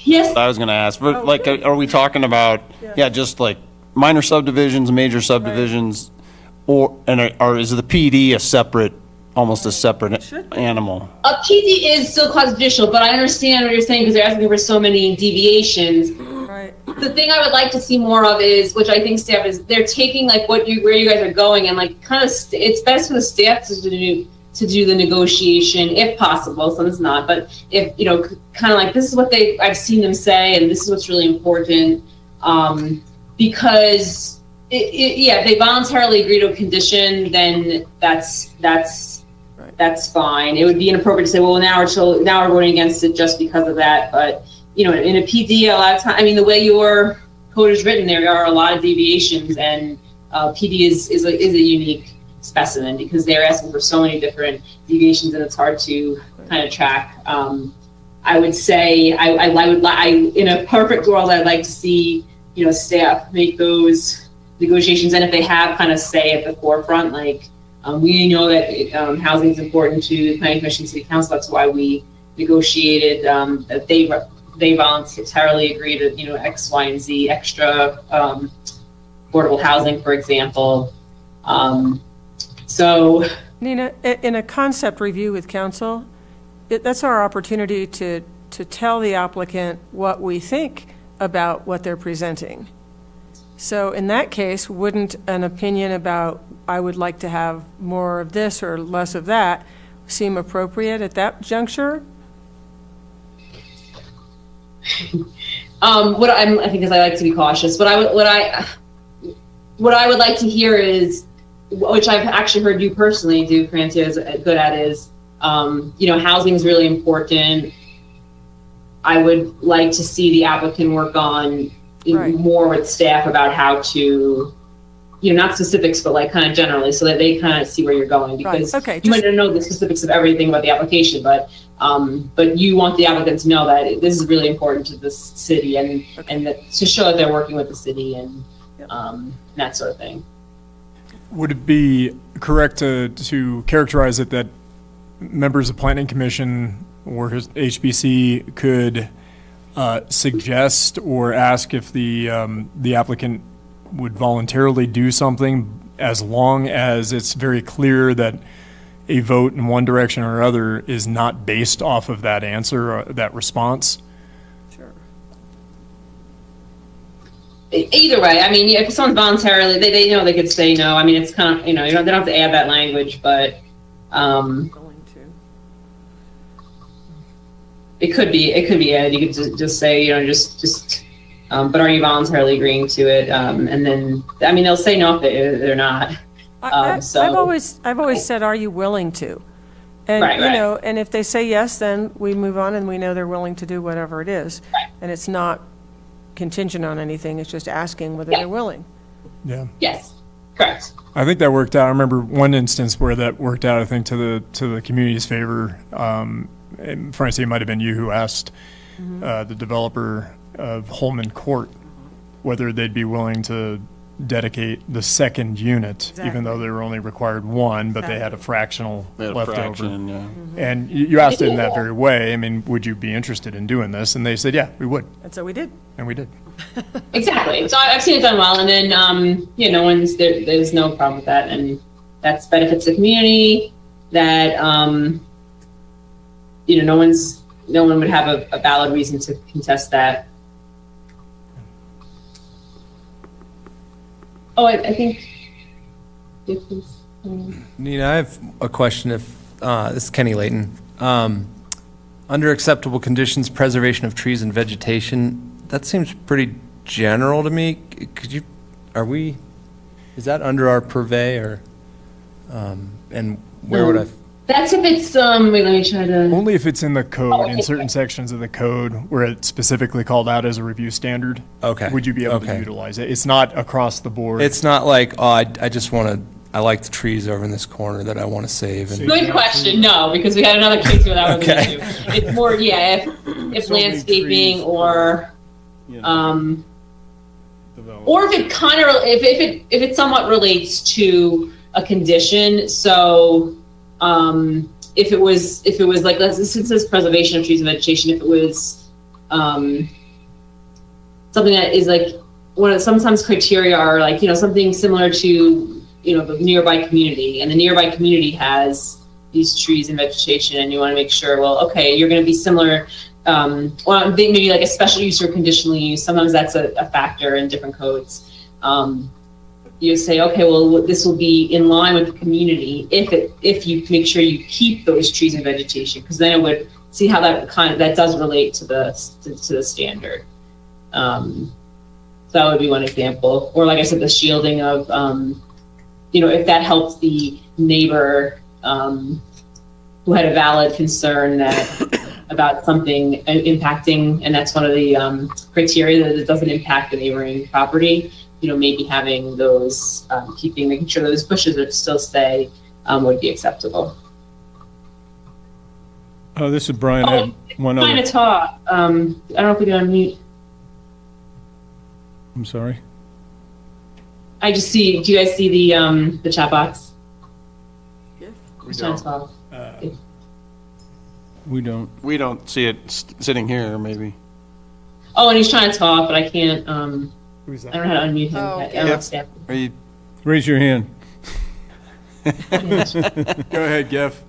Yes. I was going to ask, but are we talking about, just like minor subdivisions, major subdivisions, or is the PD almost a separate animal? A PD is still constitutional, but I understand what you're saying because they're asking for so many deviations. Right. The thing I would like to see more of is, which I think staff is, they're taking like where you guys are going and like kind of, it's best for the staff to do the negotiation if possible. Sometimes not, but if kind of like this is what I've seen them say, and this is what's really important, because if they voluntarily agree to a condition, then that's fine. It would be inappropriate to say, well, now we're voting against it just because of that. But in a PD, a lot of time, the way your code is written, there are a lot of deviations, and PD is a unique specimen because they're asking for so many different deviations, and it's hard to kind of track. I would say in a perfect world, I'd like to see staff make those negotiations, and if they have, kind of say at the forefront, like we know that housing is important to the Planning Commission, City Council. That's why we negotiated that they voluntarily agreed to X, Y, and Z extra affordable housing, for example. So, Nina, in a concept review with council, that's our opportunity to tell the applicant what we think about what they're presenting. So in that case, wouldn't an opinion about, I would like to have more of this or less of that, seem appropriate at that juncture? I think is I like to be cautious. What I would like to hear is, which I've actually heard you personally do, Francie, is good at, is housing is really important. I would like to see the applicant work on more with staff about how to, not specifics, but like kind of generally, so that they kind of see where you're going, because you might not know the specifics of everything about the application, but you want the applicant to know that this is really important to this city, and that, to show that they're working with the city and that sort of thing. Would it be correct to characterize it that members of Planning Commission or HBC could suggest or ask if the applicant would voluntarily do something, as long as it's very clear that a vote in one direction or other is not based off of that answer or that response? Sure. Either way, if someone's voluntarily, they know they could say no. It's kind of, they don't have to add that language, but it could be added. You could just say, But are you voluntarily agreeing to it? And then, I mean, they'll say no if they're not. So- I've always said, are you willing to? And, Right, you right. know, and if they say yes, then we move on and we know they're willing to do whatever it is. Right. And it's not contingent on anything, it's just asking whether Yeah. they're willing. Yeah. Yes, correct. I think that worked out. I remember one instance where that worked out, I think, to the community's favor. And Francie, it might have been you who asked the developer of Holman Court whether they'd be willing to dedicate the second unit, even though they were only required one, but they had a fractional They had a left fraction, over. yeah. And you asked it in that very way. I mean, would you be interested in doing this? And they said, yeah, we would. And so we did. And we did. Exactly. So I've seen it done well, and then there's no problem with that, and that's benefits the community. That no one would have a valid reason to contest that. Oh, I think. Nina, I have a question. If this is Kenny Layton, under acceptable conditions, preservation of trees and vegetation, that seems pretty general to me. Is that under our purvey, or and where would I? That's if it's wait, let me try to. Only if it's in the code, Oh, in okay. certain sections of the code where it's specifically called out as a review standard. Okay. Would you be able to Okay. utilize it? It's not across the board. It's not like, oh, I just want to. I like the trees over in this corner that I want to save. And Good question. No, because we had another case where that was Okay. an issue. It's more, yeah, if So many landscaping trees. or Develop. or if it kind of if it somewhat relates to a condition. So if it was like, since it says preservation of trees and vegetation, if it was something that is like sometimes criteria are like, something similar to the nearby community, and the nearby community has these trees and vegetation, and you want to make sure, well, okay, you're going to be similar. Well, I think maybe like a special use or conditional use. Sometimes that's a factor in different codes. You say, okay, well, this will be in line with the community if you make sure you keep those trees and vegetation, because then it would see how that does relate to the standard. So that would be one example. Or like I said, the shielding of, if that helps the neighbor who had a valid concern about something impacting, and that's one of the criteria, that it doesn't impact the neighboring property. Maybe having those, making sure those bushes would still stay, would be acceptable. Oh, this is Brian. I have one Trying other. to talk. I don't know if we can unmute. I'm sorry. I just see. Do you guys see the chat box? We Trying to don't. talk. We don't. We don't see it sitting here, maybe. Oh, and he's trying to talk, but I can't. Who's I don't know how to unmute him. Oh, I okay. don't understand. Are you, Raise your hand. Go ahead, Gif.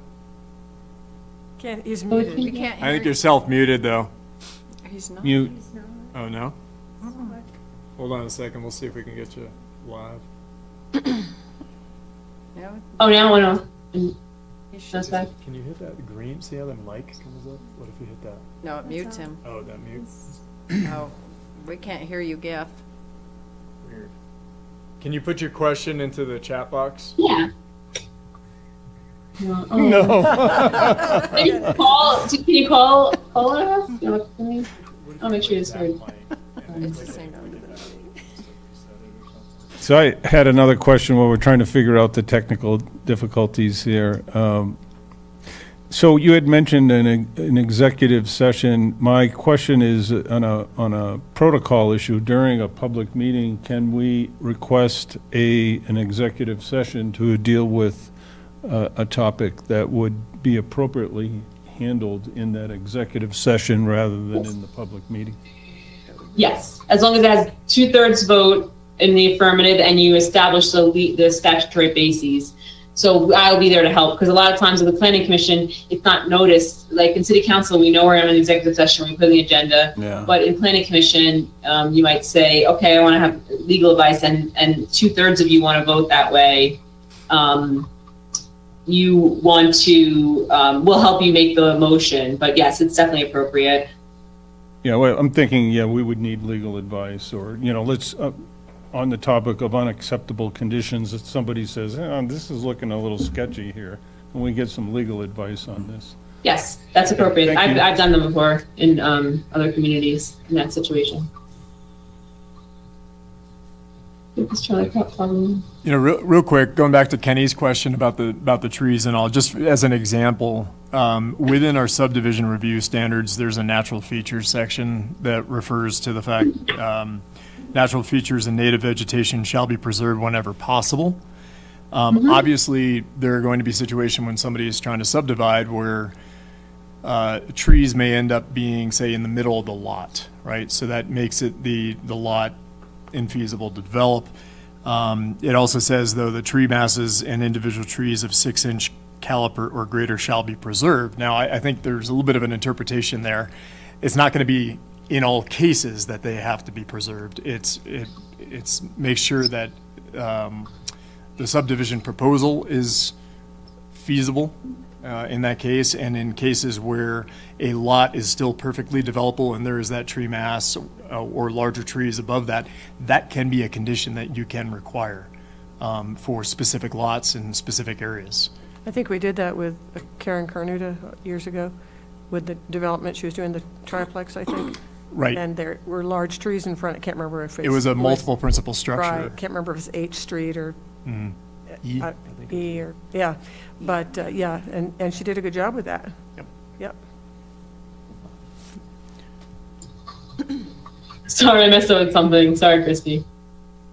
He's Oh, muted. We can't I hear think you. you're self-muted, though. He's not. Mute. Oh, no? Hold on a second. We'll see if we can get you live. No, Oh, now I know. he should. That's back. Can you hit that green? See how the mic comes up? What if you hit that? No, it mutes him. Oh, that mute? Oh, we can't hear you, Gif. Weird. Can you put your question into the chat box? Yeah. No. Oh. No. Can you call us? No, can we- I'll make sure it's heard. It's the same. So I had another question while we're trying to figure out the technical difficulties here. So you had mentioned an executive session. My question is on a protocol issue during a public meeting. Can we request an executive session to deal with a topic that would be appropriately handled in that executive session rather than in the public meeting? Yes, as long as it has 2/3 vote in the affirmative and you establish the statutory bases. So I'll be there to help, because a lot of times with the planning commission, it's not noticed. Like in city council, we know we're in an executive session, we put in the agenda. Yeah. But in planning commission, you might say, okay, I want to have legal advice, and 2/3 of you want to vote that way. You want to, we'll help you make the motion, but yes, it's definitely appropriate. Yeah, well, I'm thinking, yeah, we would need legal advice, or, let's, on the topic of unacceptable conditions, if somebody says, this is looking a little sketchy here, and we get some legal advice on this. Yes, that's appropriate. Thank you. I've done them before in other communities in that situation. Real quick, going back to Kenny's question about the trees and all, just as an example, within our subdivision review standards, there's a natural features section that refers to the fact natural features and native vegetation shall be preserved whenever possible. Obviously, there are going to be situations when somebody is trying to subdivide where trees may end up being, say, in the middle of the lot, right? So that makes it the lot infeasible to develop. It also says, though, the tree masses and individual trees of 6-inch caliper or greater shall be preserved. Now, I think there's a little bit of an interpretation there. It's not going to be in all cases that they have to be preserved. It's make sure that the subdivision proposal is feasible in that case, and in cases where a lot is still perfectly developable and there is that tree mass or larger trees above that, that can be a condition that you can require for specific lots in specific areas. I think we did that with Karen Carnuta years ago with the development. She was doing the triplex, I think. Right. And there were large trees in front. I can't remember if It was a multiple principal structure. Right. Can't remember if it's H Street or E. E or, yeah. But, yeah, and she did a good job with that. Yep. Yep. Sorry, I messed up with something. Sorry, Christy.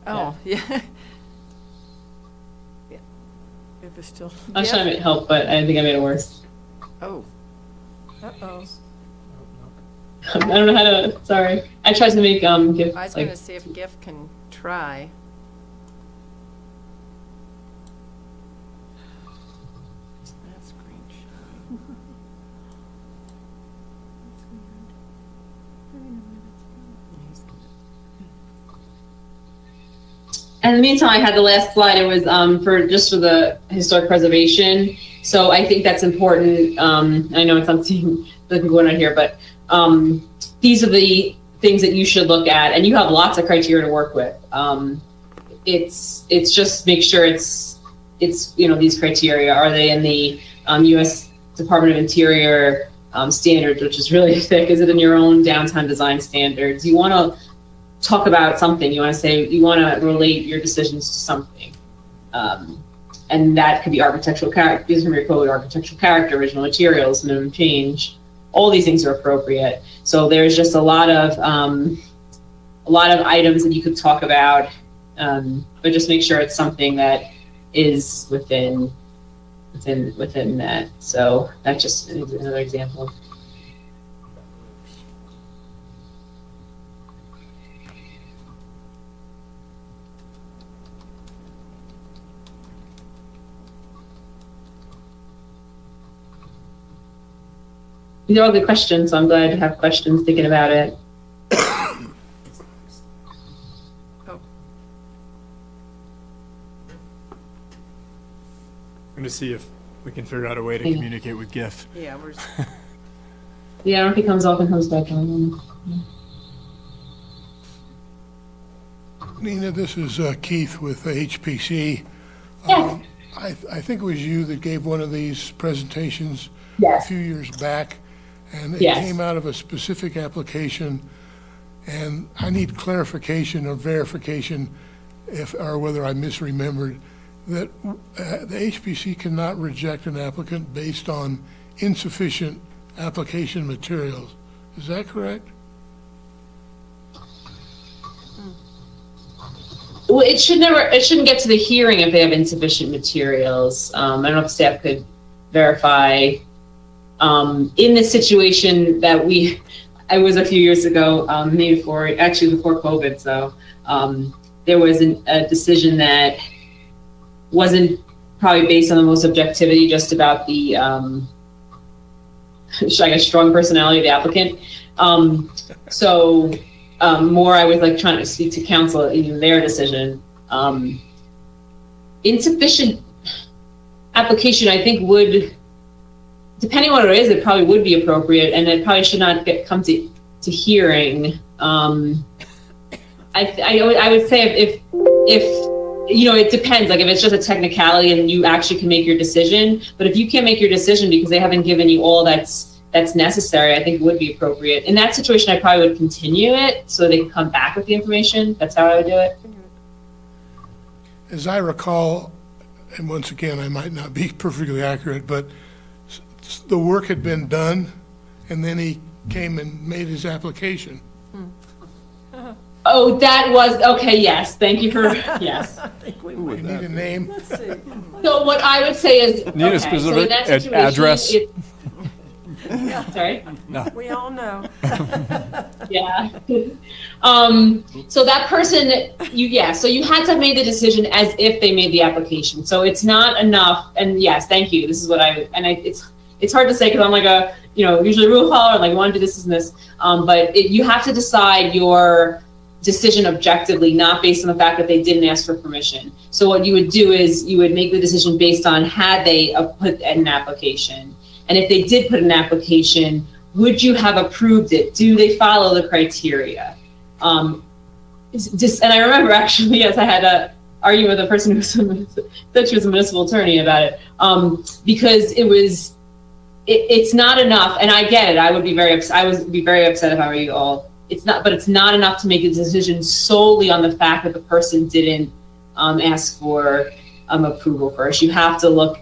Oh, yeah. If it's still. I was trying to help, but I think I made it worse. Oh, Uh-oh. I don't know how to, sorry. I tried to make, give, I was going to see if GIF can try. That screenshot. In the meantime, I had the last slide. It was for the historic preservation. So I think that's important. I know it's something that people are not here, but these are the things that you should look at, and you have lots of criteria to work with. It's just make sure it's these criteria, are they in the U.S. Department of Interior standards, which is really thick? Is it in your own downtown design standards? You want to talk about something. You want to say, you want to relate your decisions to something. And that could be architectural character, these are your code, architectural character, original materials, minimum change. All these things are appropriate. So there's just a lot of items that you could talk about, but just make sure it's something that is within that. So that's just another example. These are all good questions, so I'm glad to have questions thinking about it. Oh. I'm going to see if we can figure out a way to communicate with GIF. Yeah, we're. Yeah, I don't know if he comes off and comes back on. Nina, this is Keith with HPC. Yes. I think it was you that gave one of these presentations Yes. a few years back, and it Yes. came out of a specific application, and I need clarification or verification or whether I misremembered, that the HPC cannot reject an applicant based on insufficient application materials. Is that correct? Well, it shouldn't get to the hearing if they have insufficient materials. I don't know if staff could verify. In the situation that I was a few years ago, maybe before COVID, so there was a decision that wasn't probably based on the most objectivity, just about the, strong personality of the applicant. More I was like trying to speak to counsel in their decision. Insufficient application, I think, would, depending on what it is, it probably would be appropriate, and it probably should not come to to hearing. I would say if you know, it depends. Like if it's just a technicality and you actually can make your decision, but if you can't make your decision because they haven't given you all that's necessary, I think it would be appropriate. In that situation, I probably would continue it so they can come back with the information. That's how I would do it. As I recall, and once again, I might not be perfectly accurate, but the work had been done, and then he came and made his application. Oh, that was, okay, yes, thank you for, yes. You need a name? So what I would say is, Need a okay, so in specific that situation, address? Sorry? We all know. Yeah. So that person, so you had to have made the decision as if they made the application. So it's not enough, and yes, thank you, this is what it's hard to say because I'm like usually rule follower, like, I want to do this and this, but you have to decide your decision objectively, not based on the fact that they didn't ask for permission. So what you would do is you would make the decision based on had they put an application. And if they did put an application, would you have approved it? Do they follow the criteria? And I remember actually, yes, I had a argument with a person who said she was a municipal attorney about it, because it's not enough. And I get it. I would be very upset if I were you all. But it's not enough to make a decision solely on the fact that the person didn't ask for approval first. You have to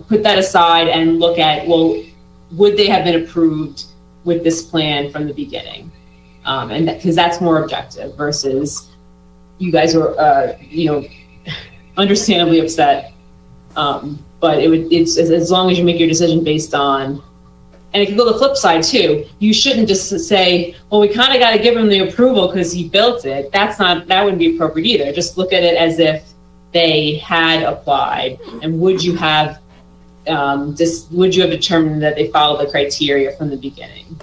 put that aside and look at, well, would they have been approved with this plan from the beginning? And because that's more objective versus you guys were, understandably upset. But it's as long as you make your decision based on. And it can go the flip side too. You shouldn't just say, well, we kind of got to give him the approval because he built it. That wouldn't be appropriate either. Just look at it as if they had applied, and would you have determined that they followed the criteria from the beginning?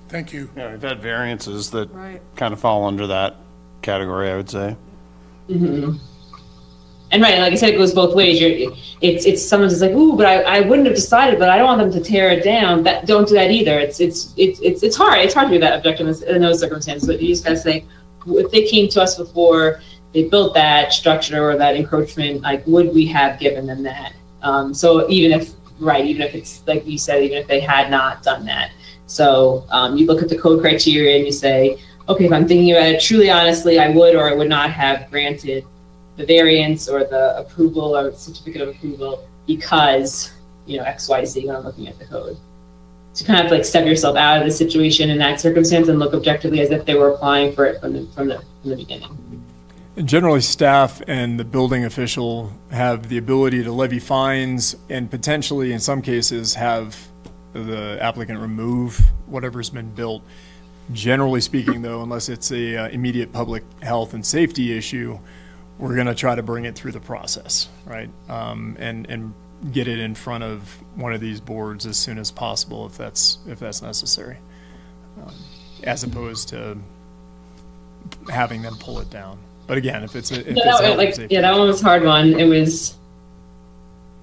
Thank you. Yeah, we've had variances that Right. kind of fall under that category, I would say. Mm-hmm. And right, like I said, it goes both ways. It's someone's just like, ooh, but I wouldn't have decided, but I don't want them to tear it down. Don't do that either. It's hard. It's hard to do that objective in those circumstances. But you just gotta say, if they came to us before they built that structure or that encroachment, like, would we have given them that? So even if it's like you said, even if they had not done that, so you look at the code criteria and you say, okay, if I'm thinking about it truly honestly, I would or I would not have granted the variance or the approval or certificate of approval because, XYZ when I'm looking at the code. To kind of like step yourself out of the situation in that circumstance and look objectively as if they were applying for it from the beginning. And generally, staff and the building official have the ability to levy fines and potentially, in some cases, have the applicant remove whatever's been built. Generally speaking, though, unless it's a immediate public health and safety issue, we're going to try to bring it through the process, right? And get it in front of one of these boards as soon as possible if that's necessary, as opposed to having them pull it down. But again, if it's a that one was a hard one. It was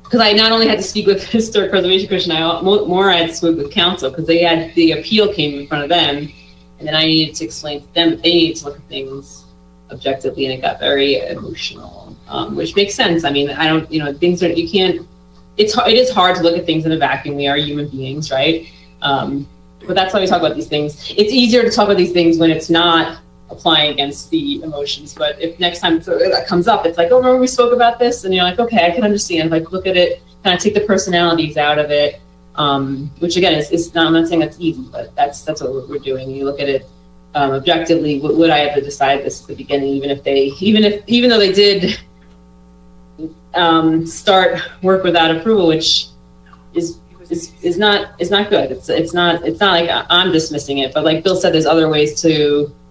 because I not only had to speak with the Historic Preservation Commission, I had to speak with council because the appeal came in front of them, and then I needed to explain to them that they needed to look at things objectively, and it got very emotional, which makes sense. I mean, it is hard to look at things in a vacuum. We are human beings, right? But that's why we talk about these things. It's easier to talk about these things when it's not applying against the emotions. But if next time that comes up, it's like, oh, remember we spoke about this? And you're like, okay, I can understand. Like, look at it, kind of take the personalities out of it, which again, is not, I'm not saying that's easy, but that's what we're doing. You look at it objectively, would I have decided this at the beginning, even though they did start work without approval, which is not good. It's not like I'm dismissing it, but like Bill said, there's other ways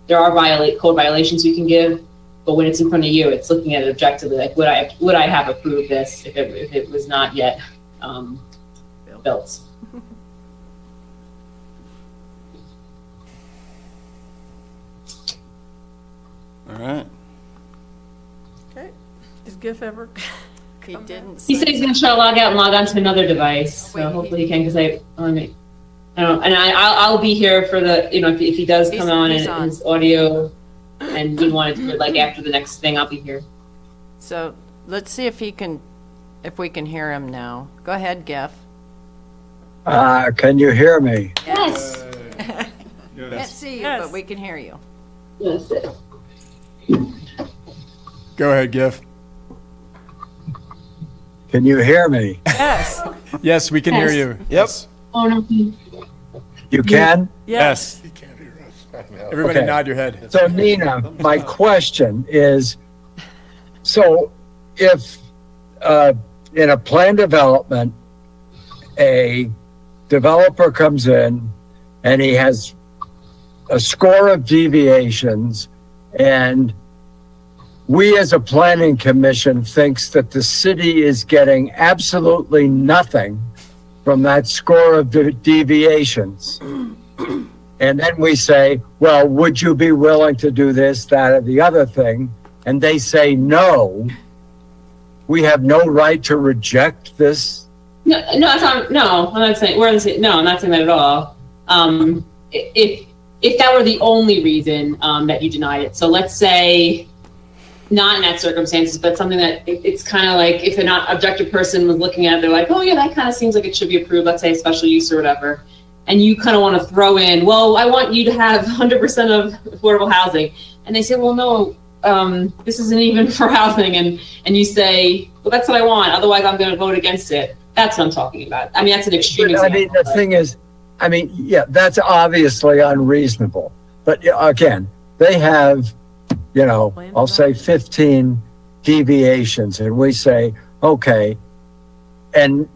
there are code violations you can give, but when it's in front of you, it's looking at it objectively. Like, would I have approved this if it was not yet built? All right. Okay. Is GIF ever? He didn't. He said he's going to try to log out and log on to another device, so hopefully he can, because I don't, and I'll be here for the, you know, if he does come on He's and on. his audio, and you want to do it like after the next thing, I'll be here. So let's see if we can hear him now. Go ahead, Geff. Can you hear me? Yes. Can't see you, Yes. but we can hear you. Yes. Go ahead, Giff. Can you hear me? Yes, Yes, we can hear Yes. you. Yes. Oh, no. You can? yes. Everybody Okay. nod your head. So Nina, my question is, so if in a planned development, a developer comes in and he has a score of deviations, and we as a planning commission thinks that the city is getting absolutely nothing from that score of deviations. And then we say, well, would you be willing to do this, that, or the other thing? And they say no. We have no right to reject this. No, that's not, no, I'm not saying, no, I'm not saying that at all. If that were the only reason, that you denied it, so let's say, not in that circumstances, but something that it's kind of like if an objective person was looking at it, they're like, oh yeah, that kind of seems like it should be approved, let's say a special use or whatever. And you kind of want to throw in, well, I want you to have 100% of affordable housing. And they say, well, no, this isn't even for housing. And you say, well, that's what I want. Otherwise, I'm going to vote against it. That's what I'm talking about. I mean, that's an extreme I example. mean, the thing is, I mean, yeah, that's obviously unreasonable. But again, they have, you know, I'll say 15 deviations, and we say, okay, and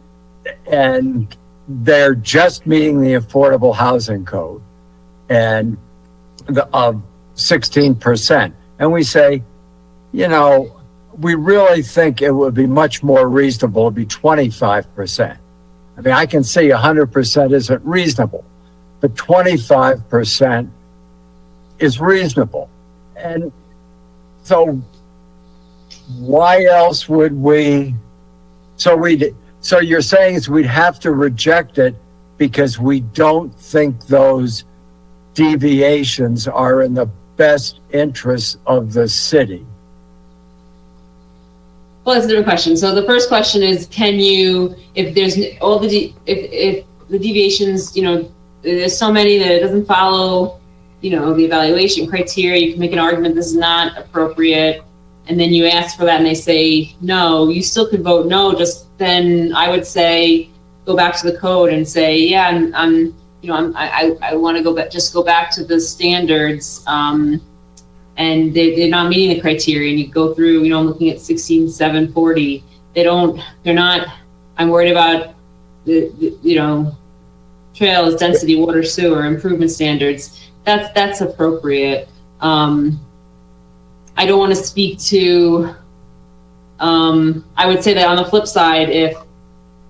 they're just meeting the affordable housing code and of 16%. And we say, you know, we really think it would be much more reasonable to be 25%. I mean, I can see 100% isn't reasonable, but 25% is reasonable. And so why else would we, so you're saying is we'd have to reject it because we don't think those deviations are in the best interest of the city? Well, that's a different question. So the first question is, can you, if there's all the, if the deviations, you know, there's so many that it doesn't follow, you know, the evaluation criteria, you can make an argument this is not appropriate, and then you ask for that and they say no, you still could vote no. Just then I would say, go back to the code and say, yeah, I want to go back, just go back to the standards, and they're not meeting the criteria, and you go through, you know, I'm looking at 16,740. They're not, I'm worried about the you know, trails, density, water, sewer, improvement standards. That's appropriate. I don't want to speak to, I would say that on the flip side, if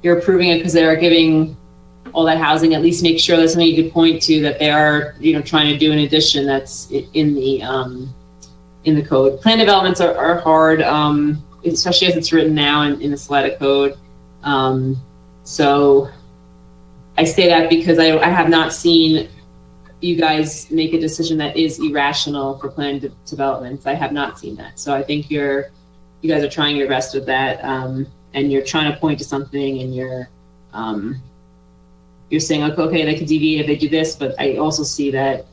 you're approving it because they're giving all that housing, at least make sure that's something you could point to that they are, you know, trying to do an addition that's in the code. Plan developments are hard, especially as it's written now in the SLATA code. So I say that because I have not seen you guys make a decision that is irrational for planned developments. I have not seen that. So I think you guys are trying your best with that, and you're trying to point to something, and you're saying, okay, they can deviate if they do this, but I also see that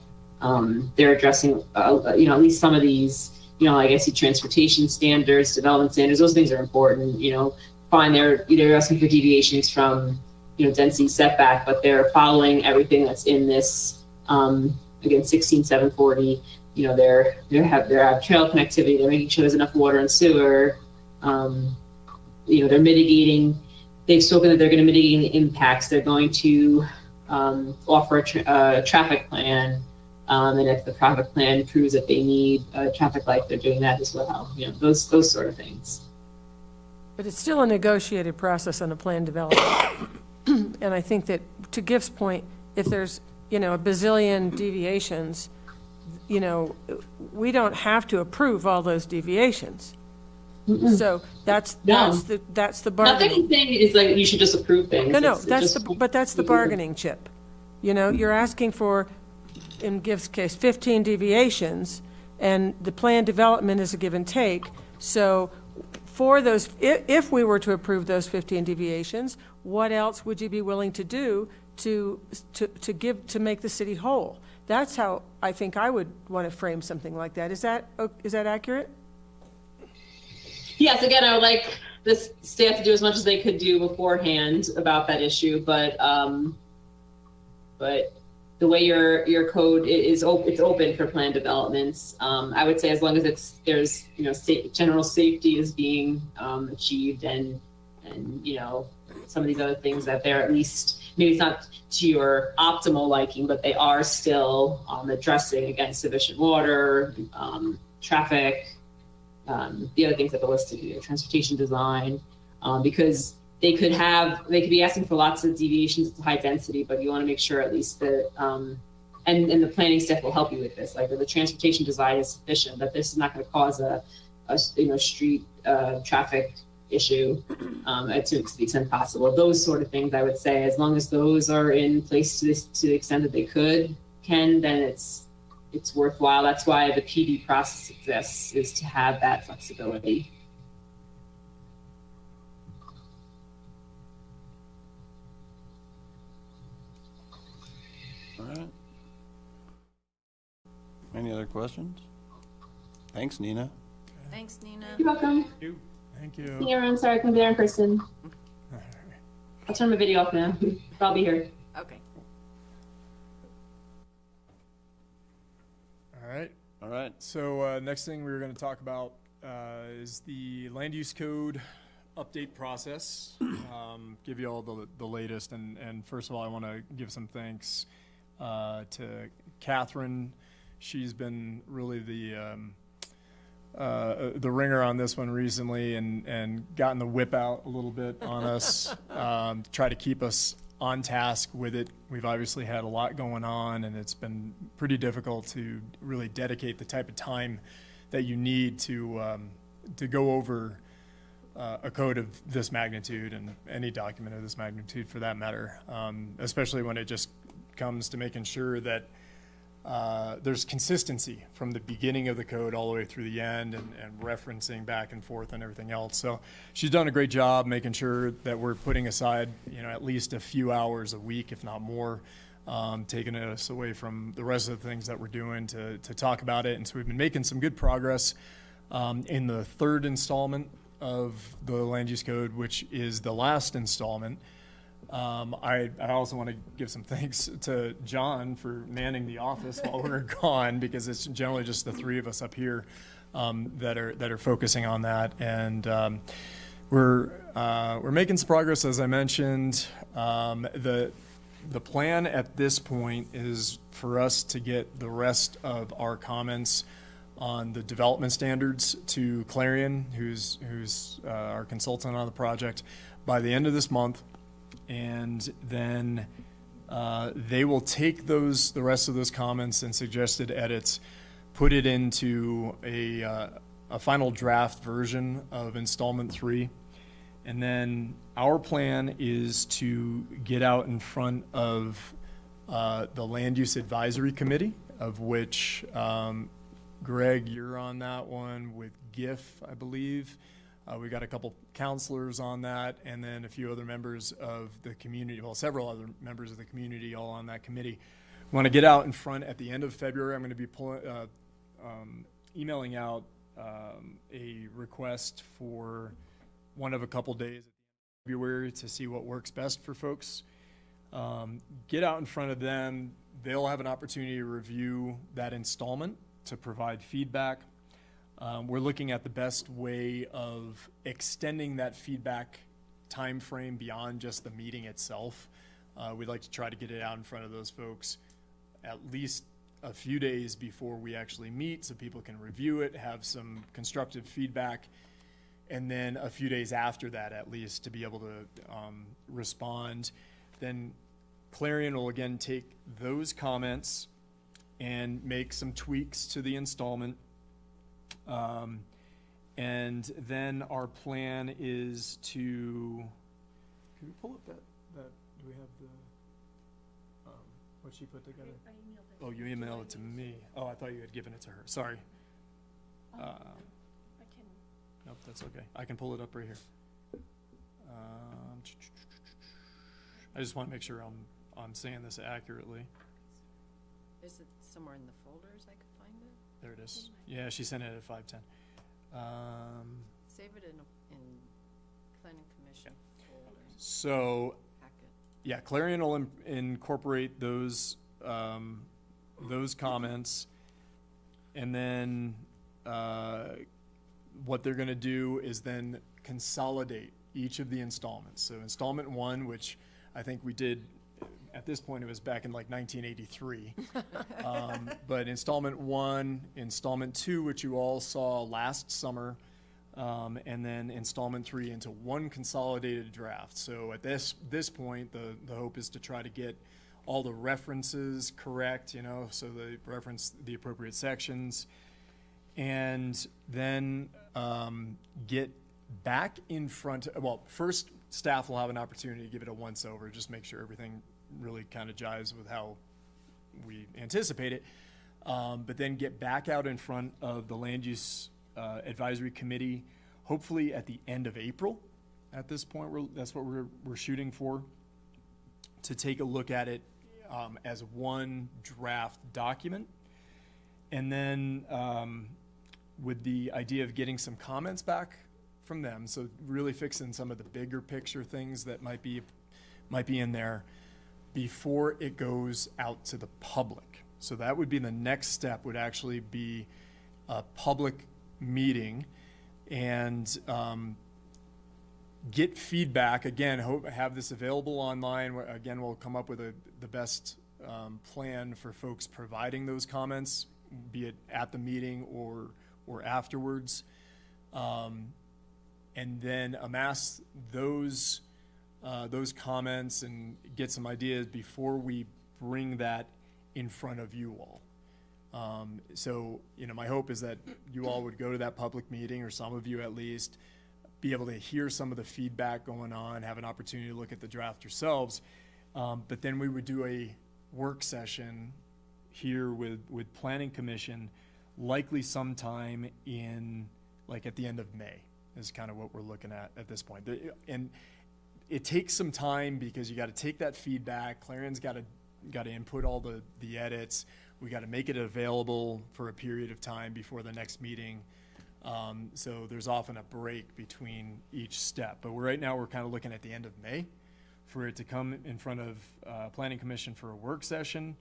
they're addressing, you know, at least some of these, you know, like I see transportation standards, development standards, those things are important, you know, fine, they're either asking for deviations from, you know, density setback, but they're following everything that's in this, again, 16,740, you know, they have trail connectivity, they're making sure there's enough water and sewer, you know, they're mitigating, they've spoken that they're going to mitigate the impacts, they're going to offer a traffic plan, and if the traffic plan proves that they need a traffic light, they're doing that as well, you know, those sort of things. But it's still a negotiated process on a plan development. And I think that, to Giff's point, if there's, you know, a bazillion deviations, you know, we don't have to approve all those deviations. Mm-mm. So that's No. the bargaining. Nothing is like you should just approve things. No, It's that's just- that's the bargaining chip. You know, you're asking for, in Giff's case, 15 deviations, and the plan development is a give and take. So for those, if we were to approve those 15 deviations, what else would you be willing to do to make the city whole? That's how I think I would want to frame something like that. Is that accurate? Yes, again, I would like the staff to do as much as they could do beforehand about that issue, but the way your code is it's open for plan developments. I would say as long as there's general safety is being achieved and some of these other things that they're at least maybe it's not to your optimal liking, but they are still addressing against sufficient water, traffic, the other things that are listed here, transportation design, because they could be asking for lots of deviations to high density, but you want to make sure at least that, and the planning staff will help you with this, like the transportation design is sufficient, that this is not going to cause a street traffic issue to the extent possible. Those sort of things, I would say, as long as those are in place to the extent that they can, then it's worthwhile. That's why the PD process exists, is to have that flexibility. All right. Any other questions? Thanks, Nina. Thanks, Nina. You're welcome. Thank you. See you around. Sorry, I couldn't be there in person. I'll turn my video off now. I'll be here. Okay. All right. So next thing we were going to talk about is the land use code update process. Give you all the latest. And first of all, I want to give some thanks to Catherine. She's been really the ringer on this one recently and gotten the whip out a little bit on us to try to keep us on task with it. We've obviously had a lot going on, and it's been pretty difficult to really dedicate the type of time that you need to go over a code of this magnitude, and any document of this magnitude for that matter, especially when it just comes to making sure that there's consistency from the beginning of the code all the way through the end, and referencing back and forth and everything else. So she's done a great job making sure that we're putting aside, at least a few hours a week, if not more, taking us away from the rest of the things that we're doing to talk about it. And so we've been making some good progress in the third installment of the land use code, which is the last installment. I also want to give some thanks to John for manning the office while we're gone, because it's generally just the three of us up here that are focusing on that. And we're making some progress, as I mentioned. The plan at this point is for us to get the rest of our comments on the development standards to Clarion, who's our consultant on the project, by the end of this month. And then they will take the rest of those comments and suggested edits, put it into a final draft version of installment 3. And then our plan is to get out in front of the Land Use Advisory Committee, of which Greg, you're on that one with GIF, I believe. We got a couple counselors on that, and then a few other members of the community, well, several other members of the community all on that committee. We want to get out in front at the end of February. I'm going to be emailing out a request for one of a couple days at the end of February to see what works best for folks. Get out in front of them. They'll have an opportunity to review that installment to provide feedback. We're looking at the best way of extending that feedback time frame beyond just the meeting itself. We'd like to try to get it out in front of those folks at least a few days before we actually meet, so people can review it, have some constructive feedback, and then a few days after that at least to be able to respond. Then Clarion will again take those comments and make some tweaks to the installment. And then our plan is to, can we pull up that do we have the, what she put together? I emailed it. Oh, you emailed it to me. Oh, I thought you had given it to her. Sorry. I can, Nope, that's okay. I can pull it up right here. I just want to make sure I'm saying this accurately. Is it somewhere in the folders I could find it? There it is. Yeah, she sent it at 5:10. Save it in planning commission folder So, packet. yeah, Clarion will incorporate those comments, and then what they're going to do is then consolidate each of the installments. So installment 1, which I think we did, at this point, it was back in like 1983. But installment 1, installment 2, which you all saw last summer, and then installment 3 into one consolidated draft. So at this point, the hope is to try to get all the references correct, so they reference the appropriate sections, and then get back in front. Well, first, staff will have an opportunity to give it a once-over, just make sure everything really kind of jives with how we anticipate it, but then get back out in front of the Land Use Advisory Committee, hopefully at the end of April. At this point, that's what we're shooting for, to take a look at it as one draft document. And then with the idea of getting some comments back from them, so really fixing some of the bigger picture things that might be in there before it goes out to the public. So that would be the next step, would actually be a public meeting and get feedback. Again, have this available online. Again, we'll come up with the best plan for folks providing those comments, be it at the meeting or afterwards, and then amass those comments and get some ideas before we bring that in front of you all. So, my hope is that you all would go to that public meeting, or some of you at least, be able to hear some of the feedback going on, have an opportunity to look at the draft yourselves. But then we would do a work session here with Planning Commission, likely sometime in, like, at the end of May, is kind of what we're looking at this point. And it takes some time because you got to take that feedback. Clarion's got to input all the edits. We got to make it available for a period of time before the next meeting. So there's often a break between each step. But right now we're kind of looking at the end of May for it to come in front of Planning Commission for a work session,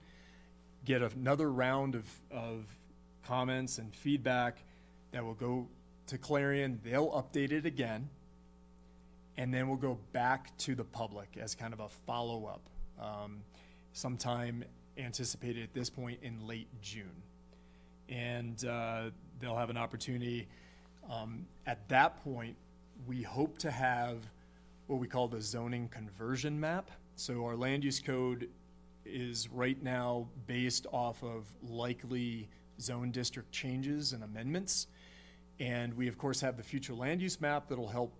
get another round of comments and feedback that will go to Clarion. They'll update it again, and then we'll go back to the public as kind of a follow-up, sometime anticipated at this point in late June. And they'll have an opportunity. At that point, we hope to have what we call the zoning conversion map. So our land use code is right now based off of likely zone district changes and amendments. And we, of course, have the future land use map that'll help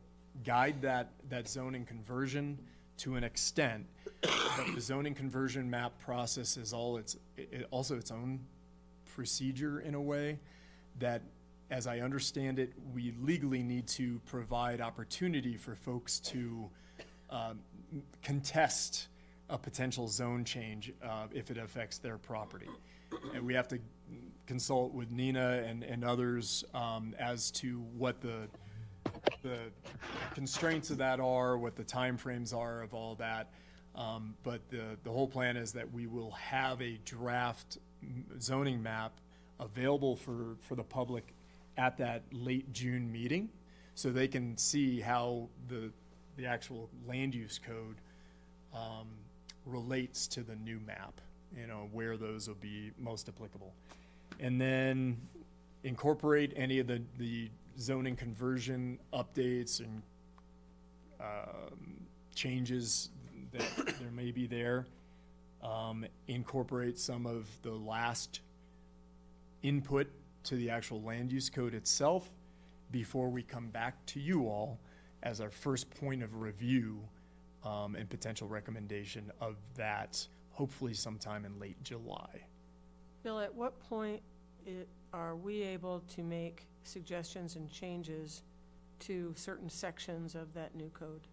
guide that zoning conversion to an extent. But the zoning conversion map process is also its own procedure in a way that, as I understand it, we legally need to provide opportunity for folks to contest a potential zone change if it affects their property. And we have to consult with Nina and others as to what the constraints of that are, what the timeframes are of all that. But the whole plan is that we will have a draft zoning map available for the public at that late June meeting, so they can see how the actual land use code relates to the new map, where those will be most applicable. And then incorporate any of the zoning conversion updates and changes that there may be there. Incorporate some of the last input to the actual land use code itself before we come back to you all as our first point of review and potential recommendation of that hopefully sometime in late July. Bill, at what point are we able to make suggestions and changes to certain sections of that new code?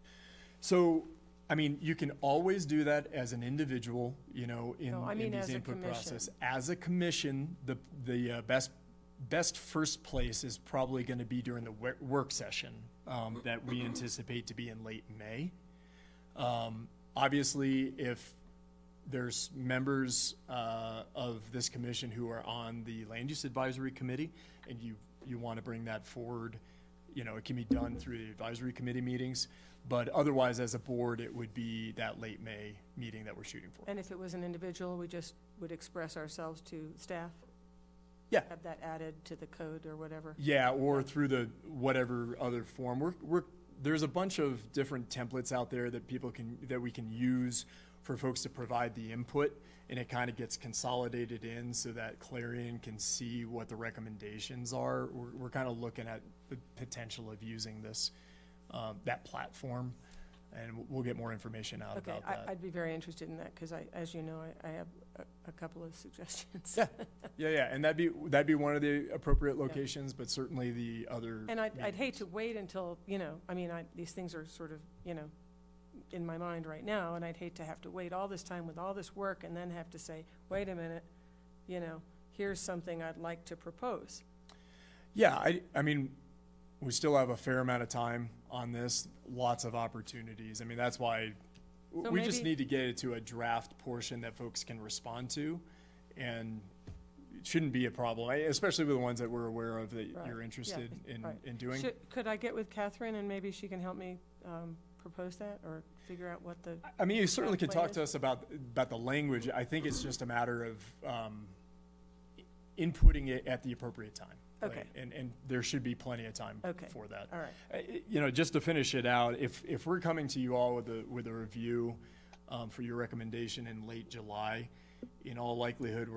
So, I mean, you can always do that as an individual, in No, I mean these as a input commission. process. As a commission, the best first place is probably going to be during the work session that we anticipate to be in late May. Obviously, if there's members of this commission who are on the Land Use Advisory Committee, and you want to bring that forward, it can be done through the advisory committee meetings, but otherwise, as a board, it would be that late May meeting that we're shooting for. And if it was an individual, we just would express ourselves to staff? Yeah. Have that added to the code or whatever? Yeah, or through the whatever other form. There's a bunch of different templates out there that we can use for folks to provide the input, and it kind of gets consolidated in so that Clarion can see what the recommendations are. We're kind of looking at the potential of using this, that platform, and we'll get more information out Okay, about that. I'd be very interested in that, because as you know, I have a couple of suggestions. Yeah, and that'd be one of the appropriate locations, but certainly the other. And I'd hate to wait until, these things are sort of, in my mind right now, and I'd hate to have to wait all this time with all this work and then have to say, wait a minute, here's something I'd like to propose. Yeah, I mean, we still have a fair amount of time on this, lots of opportunities. I mean, that's why So we just maybe- need to get it to a draft portion that folks can respond to, and it shouldn't be a problem, especially with the ones that we're aware of that Right, you're interested yeah, right. in doing. Could I get with Catherine and maybe she can help me propose that, or figure out what the? I mean, you certainly could plan talk to is? us about the language. I think it's just a matter of inputting it at the appropriate time. Okay. And there should be plenty of time Okay. for that. All right. Just to finish it out, if we're coming to you all with a review for your recommendation in late July, in all likelihood,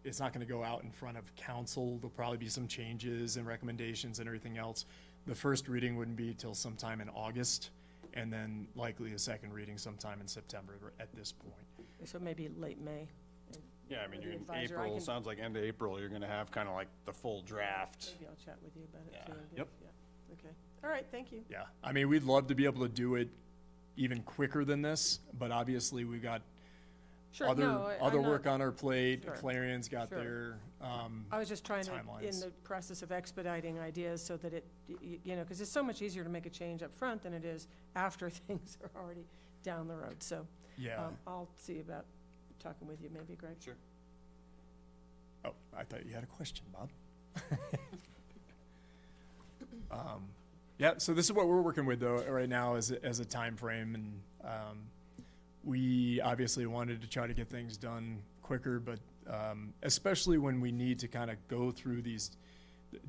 it's not gonna go out in front of council. There'll probably be some changes and recommendations and everything else. The first reading wouldn't be till sometime in August, and then likely a second reading sometime in September at this point. So maybe late May. Yeah, I mean, The you're in advisor, I April, can- sounds like end of April, you're gonna have kind of like the full draft. Maybe I'll chat with you about it Yeah. too. and get- Yep. Yeah, okay. All right, thank you. Yeah, I mean, we'd love to be able to do it even quicker than this, but obviously we've got Sure, other no, I'm other not- work on our plate. Sure. Clarion's got Sure. their I was just trying to, in timelines. the process of expediting ideas so that because it's so much easier to make a change up front than it is after things are already down the road. So Yeah. I'll see about talking with you, maybe, Greg. Sure. Oh, I thought you had a question, Bob. Yeah, so this is what we're working with though right now as a time frame, and we obviously wanted to try to get things done quicker, but especially when we need to kind of go through these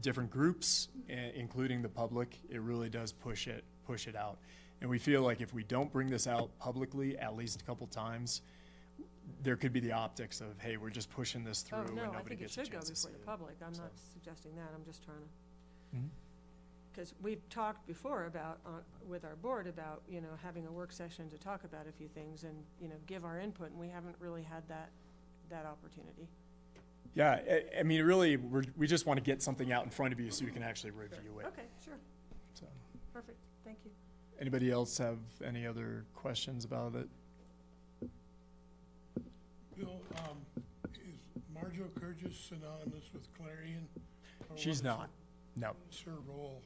different groups, including the public, it really does push it out. And we feel like if we don't bring this out publicly at least a couple times, there could be the optics of, hey, we're just pushing this through Oh, and no, I nobody think it gets a should go chance to see before the it. public. I'm not suggesting that. I'm just trying to. Mhm. Because we've talked before about, with our board about, having a work session to talk about a few things and, give our input, and we haven't really had that opportunity. Yeah, I mean, really, we just want to get something out in front of you so you can actually review it. Okay, sure. So, Perfect. Thank you. anybody else have any other questions about it? Bill, is Marjo Kurgis synonymous with Clarion? Or She's what is not, no. her- What's her role?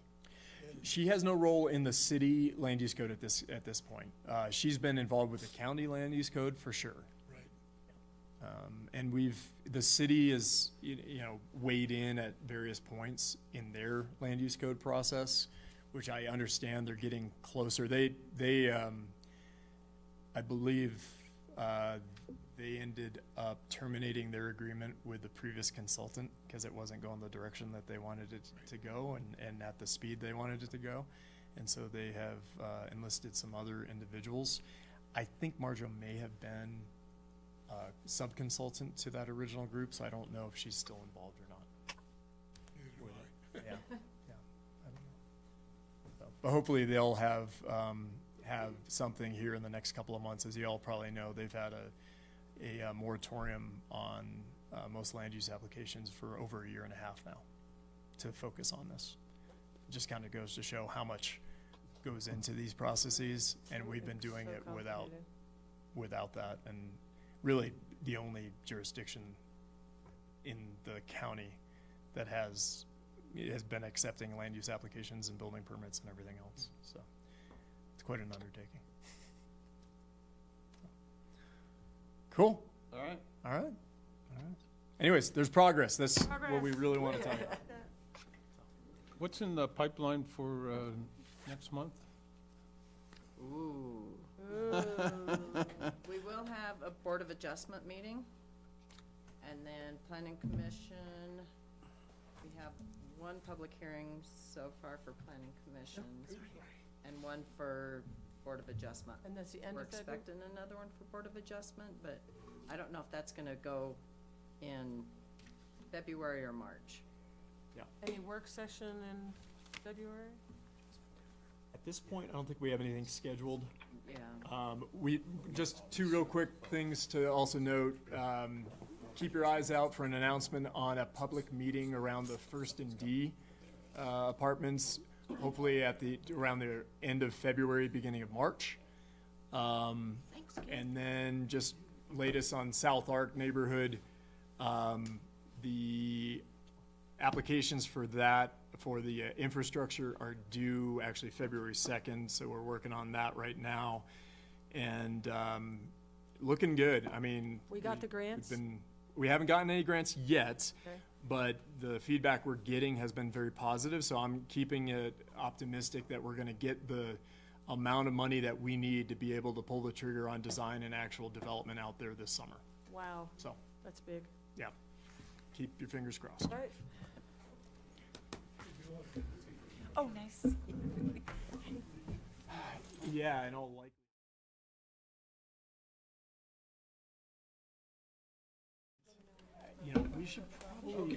She has no role in the city land use code at this point. She's been involved with the county land use code for sure. Right. And the city is, weighed in at various points in their land use code process, which I understand they're getting closer. I believe, they ended up terminating their agreement with the previous consultant because it wasn't going the direction that they wanted it to go and at the speed they wanted it to go. And so they have enlisted some other individuals. I think Marjo may have been sub-consultant to that original group, so I don't know if she's still involved or not. Neither do I. Yeah, I don't know. So, but hopefully they'll have something here in the next couple of months. As you all probably know, they've had a moratorium on most land use applications for over a year and a half now to focus on this. Just kind of goes to show how much goes into these processes, and we've been doing So it complicated. without that, and really the only jurisdiction in the county that has been accepting land use applications and building permits and everything else. So it's quite an undertaking. Cool. All right. All right. All right. Anyways, there's progress. That's what we really want to talk about. What's in the pipeline for next month? Ooh. We will have a Board of Adjustment meeting, and then Planning Commission. We have one public hearing so far for Planning Commissions, and one for Board of Adjustment. And that's the end We're of February? expecting another one for Board of Adjustment, but I don't know if that's gonna go in February or March. Any work session in February? At this point, I don't think we have anything scheduled. Yeah. We, just two real quick things to also note. Keep your eyes out for an announcement on a public meeting around the First and D apartments, hopefully around the end of February, beginning of March. And then just latest on South Arc neighborhood, the applications for that, for the infrastructure are due actually February 2nd, so we're working on that right now. And looking good. I mean. We got the grants? We haven't gotten any grants yet, Okay. but the feedback we're getting has been very positive, so I'm keeping it optimistic that we're gonna get the amount of money that we need to be able to pull the trigger on design and actual development out there this summer. Wow, So, that's big. yeah, keep your fingers crossed. All right. Oh, nice. Yeah, and all likely. You know, we should probably